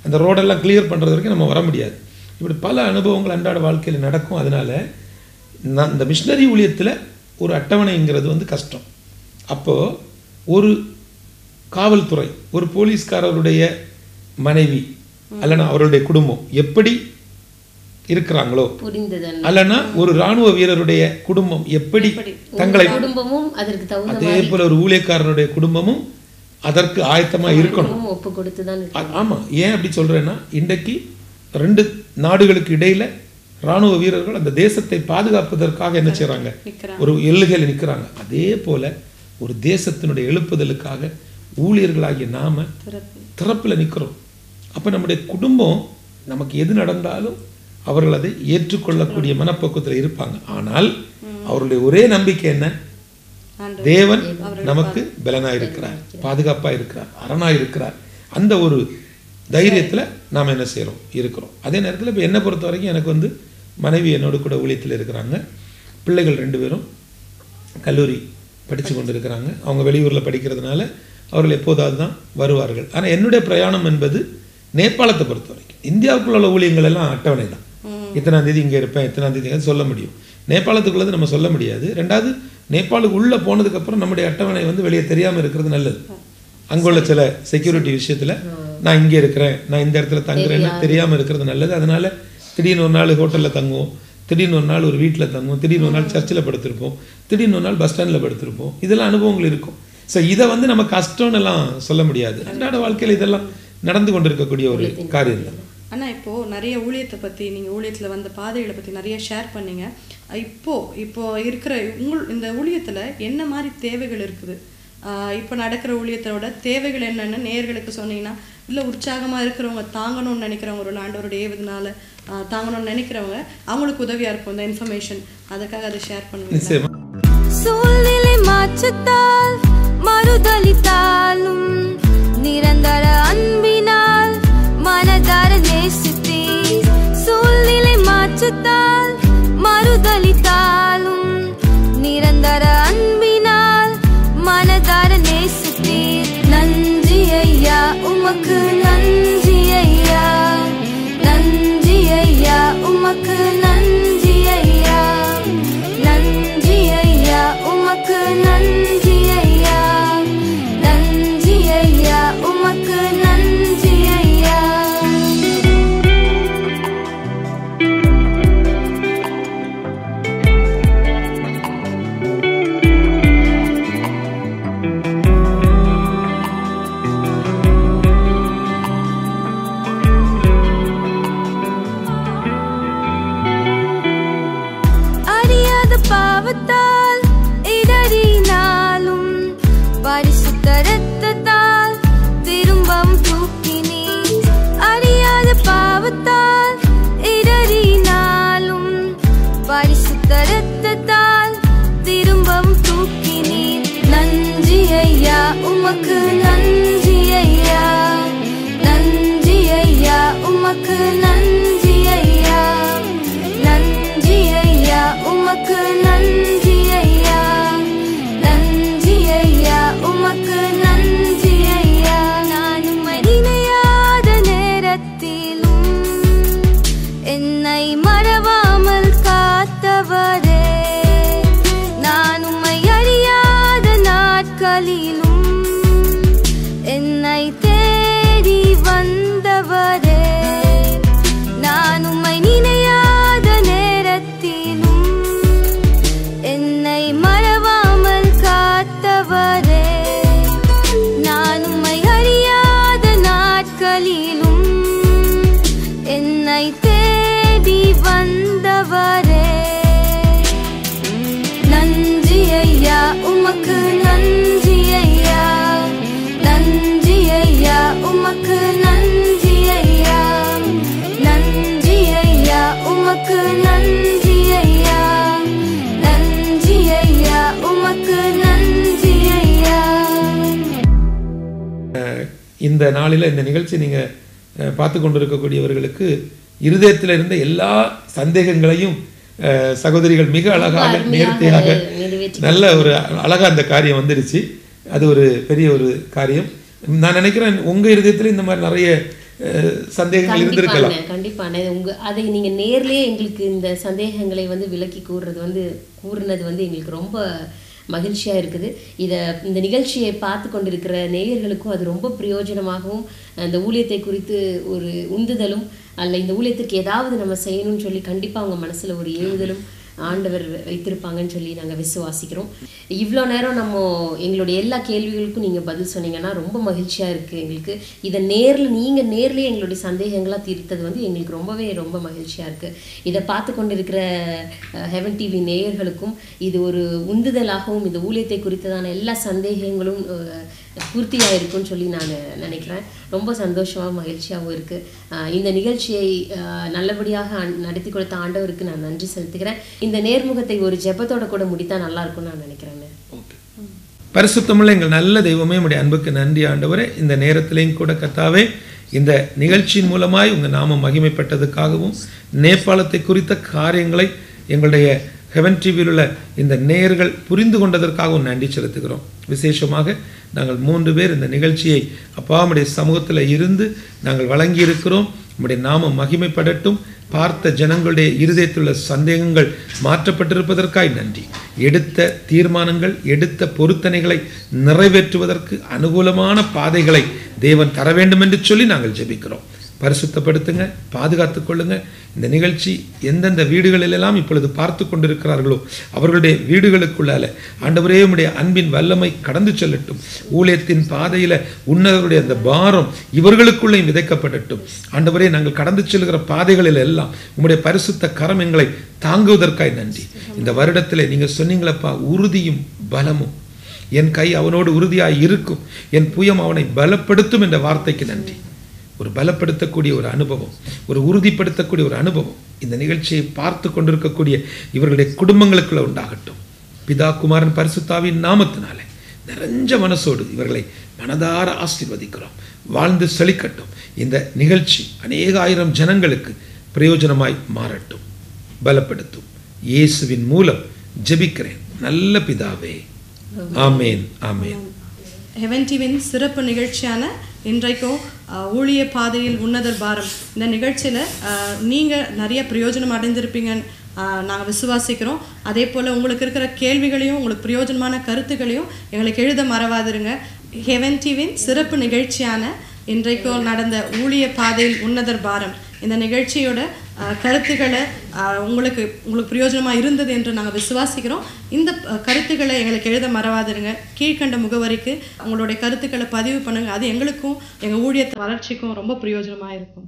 அந்த ரோடெல்லாம் கிளியர் பண்ணுறது வரைக்கும் நம்ம வர முடியாது. இப்படி பல அனுபவங்கள் அன்றாட வாழ்க்கையில் நடக்கும். அதனால் இந்த மிஷினரி ஊழியத்தில் ஒரு அட்டவணைங்கிறது வந்து கஷ்டம். அப்போது ஒரு காவல்துறை, ஒரு போலீஸ்காரருடைய மனைவி அல்லனா அவருடைய குடும்பம் எப்படி இருக்கிறாங்களோ, அல்லனா ஒரு இராணுவ வீரருடைய குடும்பம் எப்படி தங்களை, அதே போல ஒரு ஊழியக்காரனுடைய குடும்பமும் அதற்கு ஆயத்தமா இருக்கணும். ஆமா, ஏன் அப்படி சொல்றேன்னா, இன்றைக்கு 2 நாடுகளுக்கு இடையில இராணுவ வீரர்கள் அந்த தேசத்தை பாதுகாப்பதற்காக என்ன செய்யறாங்க, ஒரு எல்லையில் நிற்கிறாங்க. அதே போல ஒரு தேசத்தினுடைய எழுப்புதலுக்காக ஊழியர்களாகிய நாம திறப்புல நிற்கிறோம். அப்ப நம்முடைய குடும்பம் நமக்கு எது நடந்தாலும் அவர்கள் அதை ஏற்றுக்கொள்ளக்கூடிய மனப்பக்குவத்தில் இருப்பாங்க. ஆனால் அவருடைய ஒரே நம்பிக்கை என்ன, தேவன் நமக்கு பலனாக இருக்கிறார், பாதுகாப்பாக இருக்கிறார், அரணாக இருக்கிறார். அந்த ஒரு தைரியத்தில் நாம் என்ன செய்கிறோம் இருக்கிறோம். அதே நேரத்தில் இப்போ என்னை பொறுத்த வரைக்கும் எனக்கு வந்து மனைவி என்னோட கூட ஊழியத்தில் இருக்கிறாங்க. பிள்ளைகள் 2 பேரும் கல்லூரி படித்து கொண்டு இருக்கிறாங்க. அவங்க வெளியூரில் படிக்கிறதுனால அவர்கள் எப்போதாவது தான் வருவார்கள். ஆனால் என்னுடைய பிரயாணம் என்பது நேபாளத்தை பொறுத்த வரைக்கும் இந்தியாவுக்குள்ள உள்ள ஊழியங்கள் எல்லாம் அட்டவணை தான். இத்தனாம் தேதி இங்கே இருப்பேன், இத்தனாம் தேதி சொல்ல முடியும். நேபாளத்துக்குள்ளது நம்ம சொல்ல முடியாது. 2வது நேபாளுக்கு உள்ளே போனதுக்கப்புறம் நம்முடைய அட்டவணை வந்து வெளியே தெரியாமல் இருக்கிறது நல்லது. அங்குள்ள சில செக்யூரிட்டி விஷயத்தில் நான் இங்கே இருக்கிறேன், நான் இந்த இடத்துல தங்குறேன்னு தெரியாமல் இருக்கிறது நல்லது. அதனால் திடீர்னு ஒரு நாள் ஹோட்டலில் தங்குவோம், திடீர்னு ஒரு நாள் ஒரு வீட்டில் தங்குவோம், திடீர்னு ஒரு நாள் சர்ச்சில் படுத்திருப்போம், திடீர்னு ஒரு நாள் பஸ் ஸ்டாண்டில் படுத்திருப்போம். இதெல்லாம் அனுபவங்கள் இருக்கும். ஸோ இதை வந்து நம்ம கஷ்டம்னு எல்லாம் சொல்ல முடியாது. அன்றாட வாழ்க்கையில் இதெல்லாம் நடந்து கொண்டு இருக்கக்கூடிய ஒரு காரியம் தான். ஆனால் இப்போது நிறைய ஊழியத்தை பற்றி, நீங்கள் ஊழியத்தில் வந்த பாதைகளை பற்றி நிறைய ஷேர் பண்ணீங்க. இப்போது இருக்கிற இந்த ஊழியத்தில் என்ன மாதிரி தேவைகள் இருக்குது? இப்போ நடக்கிற ஊழியத்தோட தேவைகள் என்னென்னு நேயர்களுக்கு சொன்னீங்கன்னா, இல்லை உற்சாகமாக இருக்கிறவங்க, தாங்கணும்னு நினைக்கிறவங்க, ஒரு ஆண்டவருடைய ஏவுதனால தாங்கணும்னு நினைக்கிறவங்க, அவங்களுக்கு உதவியாக இருக்கும் இந்த இன்ஃபர்மேஷன். அதுக்காக அதை ஷேர் பண்ணுவேன். சூழ்நிலை மாற்றத்தால் மறுதளித்தாலும் நிரந்தர அன்பினால் மனதார நேசித்தீர். சூழ்நிலை மாற்றத்தால் மறுதளித்தாலும் நிரந்தர அன்பினால் மனதார நேசித்தீர். நன்றி ஐயா, உமக்கு நன்றி ஐயா, நன்றி ஐயா, உமக்கு நன்றி ஐயா, நன்றி ஐயா, உமக்கு நன்றி ஐயா, நன்றி ஐயா, உமக்கு நன்றி ஐயா. அறியாத பாவத்தால் இடறினாலும் பரிசுத்த இரத்தத்தால் திரும்பவும் தூக்கினீர். அறியாத பாவத்தால் இடறினாலும் பரிசுத்த இரத்தத்தால் திரும்பவும் தூக்கினீர். நன்றி ஐயா, உமக்கு நன்றி ஐயா, நன்றி ஐயா, உமக்கு நன்றி ஐயா, நன்றி ஐயா, உமக்கு நன்றி ஐயா, நன்றி ஐயா, உமக்கு நன்றி ஐயா. நான் உம்மை நினையாத நேரத்திலும் என்னை மறவாமல் காத்தவரே, நான் உம்மை அறியாத நாட்களிலும் என்னை தேடி வந்தவரே, நான் உம்மை நினையாத நேரத்திலும் என்னை மறவாமல் காத்தவரே, நான் உம்மை அறியாத நாட்களிலும் என்னை தேடி வந்தவரே. நன்றி ஐயா, உமக்கு நன்றி ஐயா, நன்றி ஐயா, உமக்கு நன்றி ஐயா, நன்றி ஐயா, உமக்கு நன்றி ஐயா, நன்றி ஐயா, உமக்கு நன்றி ஐயா. இந்த நாளில் இந்த நிகழ்ச்சி நீங்கள் பார்த்து கொண்டிருக்கக்கூடியவர்களுக்கு இருதயத்தில் இருந்த எல்லா சந்தேகங்களையும் சகோதரிகள் மிக அழகாக நேர்த்தியாக நல்ல ஒரு அழகாக அந்த காரியம் வந்துடுச்சு. அது ஒரு பெரிய ஒரு காரியம். நான் நினைக்கிறேன் உங்கள் இருதயத்தில் இந்த மாதிரி நிறைய சந்தேகங்கள் இருந்திருக்கலாம். கண்டிப்பான அதை நீங்கள் நேர்லேயே எங்களுக்கு இந்த சந்தேகங்களை வந்து விளக்கி கூறினது வந்து எங்களுக்கு ரொம்ப மகிழ்ச்சியாக இருக்குது. இந்த நிகழ்ச்சியை பார்த்து கொண்டிருக்கிற நேயர்களுக்கும் அது ரொம்ப பிரயோஜனமாகவும், அந்த ஊழியத்தை குறித்து ஒரு உந்துதலும், அல்ல இந்த ஊழியத்திற்கு ஏதாவது நம்ம செய்யணும்னு சொல்லி கண்டிப்பாக அவங்க மனசில் ஒரு ஏவுதலும் ஆண்டவர் வைத்திருப்பாங்கன்னு சொல்லி நாங்கள் விசுவாசிக்கிறோம். இவ்வளோ நேரம் நம்ம எங்களுடைய எல்லா கேள்விகளுக்கும் நீங்கள் பதில் சொன்னீங்கன்னா ரொம்ப மகிழ்ச்சியாக இருக்குது எங்களுக்கு. இதை நீங்கள் நேர்லேயே எங்களுடைய சந்தேகங்களாக தீர்த்தது வந்து எங்களுக்கு ரொம்ப மகிழ்ச்சியாக இருக்குது. இதை பார்த்து கொண்டிருக்கிற ஹெவன் டிவி நேயர்களுக்கும் இது ஒரு உந்துதலாகவும் இந்த ஊழியத்தை குறித்ததான எல்லா சந்தேகங்களும் பூர்த்தியாக இருக்குன்னு சொல்லி நான் நினைக்கிறேன். ரொம்ப சந்தோஷமாக மகிழ்ச்சியாகவும் இருக்குது. இந்த நிகழ்ச்சியை நல்லபடியாக நடத்தி கொடுத்த ஆண்டவருக்கு நான் நன்றி செலுத்துகிறேன். இந்த நேர்முகத்தை ஒரு ஜெபத்தோட கூட முடித்தா நல்லா இருக்கும்னு நான் நினைக்கிறேங்க. ஓகே, பரிசுத்தமுள்ள எங்கள் நல்ல தெய்வமே, உம்முடைய அன்புக்கு நன்றி ஆண்டவரே. இந்த நேரத்திலையும் கூட கர்த்தாவே, இந்த நிகழ்ச்சியின் மூலமாய் உங்கள் நாமம் மகிமைப்பட்டதுக்காகவும் நேபாளத்தை குறித்த காரியங்களை எங்களுடைய ஹெவன் டிவியில் உள்ள இந்த நேயர்கள் புரிந்து கொண்டதற்காகவும் நன்றி செலுத்துகிறோம். விசேஷமாக நாங்கள் 3 பேர் இந்த நிகழ்ச்சியை அப்பாவுடைய சமூகத்தில் இருந்து நாங்கள் வழங்கியிருக்கிறோம். உம்முடைய நாமம் மகிமைப்படட்டும். பார்த்த ஜனங்களுடைய இருதயத்திலுள்ள சந்தேகங்கள் மாற்றப்பட்டிருப்பதற்காய் நன்றி. எடுத்த தீர்மானங்கள், எடுத்த பொருத்தனைகளை நிறைவேற்றுவதற்கு அனுகூலமான பாதைகளை தேவன் தர வேண்டும் என்று சொல்லி நாங்கள் ஜெபிக்கிறோம். பரிசுத்தப்படுத்துங்க, பாதுகாத்து கொள்ளுங்க. இந்த நிகழ்ச்சி எந்தெந்த வீடுகளிலெல்லாம் இப்பொழுது பார்த்து கொண்டிருக்கிறார்களோ அவர்களுடைய வீடுகளுக்குள்ளால ஆண்டவரே உம்முடைய அன்பின் வல்லமை கடந்து செல்லட்டும். ஊழியத்தின் பாதையில் உன்னதருடைய அந்த பாரம் இவர்களுக்குள்ளே விதைக்கப்படட்டும். ஆண்டவரே, நாங்கள் கடந்து செல்கிற பாதைகளில் எல்லாம் உம்முடைய பரிசுத்த கரம் எங்களை தாங்குவதற்காய் நன்றி. இந்த வருடத்தில் நீங்கள் சொன்னீங்களப்பா, உறுதியும் பலமும், என் கை அவனோடு உறுதியாய் இருக்கும், என் புயம் அவனை பலப்படுத்தும் என்ற வார்த்தைக்கு நன்றி. ஒரு பலப்படுத்தக்கூடிய ஒரு அனுபவம், ஒரு உறுதிப்படுத்தக்கூடிய ஒரு அனுபவம் இந்த நிகழ்ச்சியை பார்த்து கொண்டிருக்கக்கூடிய இவர்களுடைய குடும்பங்களுக்குள்ள உண்டாகட்டும். பிதா, குமாரன், பரிசுத்தாவின் நாமத்தினாலே நிறைஞ்ச மனசோடு இவர்களை மனதார ஆசீர்வதிக்கிறோம். வாழ்ந்து செழிக்கட்டும். இந்த நிகழ்ச்சி அநேக ஆயிரம் ஜனங்களுக்கு பிரயோஜனமாய் மாறட்டும். பலப்படுத்தும். இயேசுவின் மூலம் ஜெபிக்கிறேன் நல்ல பிதாவே, ஆமேன், ஆமேன். ஹெவன் டிவியின் சிறப்பு நிகழ்ச்சியான இன்றைக்கும் ஊழிய பாதையில் உன்னதர் பாரம் இந்த நிகழ்ச்சியில் நீங்கள் நிறைய பிரயோஜனம் அடைந்திருப்பீங்கன்னு நாங்கள் விசுவாசிக்கிறோம். அதே போல் உங்களுக்கு இருக்கிற கேள்விகளையும் உங்களுக்கு பிரயோஜனமான கருத்துக்களையும் எங்களுக்கு எழுத மறவாதிருங்க. ஹெவன் டிவியின் சிறப்பு நிகழ்ச்சியான இன்றைக்கும் நடந்த ஊழிய பாதையில் உன்னதர் பாரம் இந்த நிகழ்ச்சியோட கருத்துக்களை உங்களுக்கு பிரயோஜனமாக இருந்தது என்று நாங்கள் விசுவாசிக்கிறோம். இந்த கருத்துக்களை எங்களுக்கு எழுத மறவாதிருங்க. கீழ்கண்ட முகவரிக்கு உங்களுடைய கருத்துக்களை பதிவு பண்ணுங்கள். அது எங்களுக்கும் எங்கள் ஊழியத்தை வளர்ச்சிக்கும் ரொம்ப பிரயோஜனமாக இருக்கும்.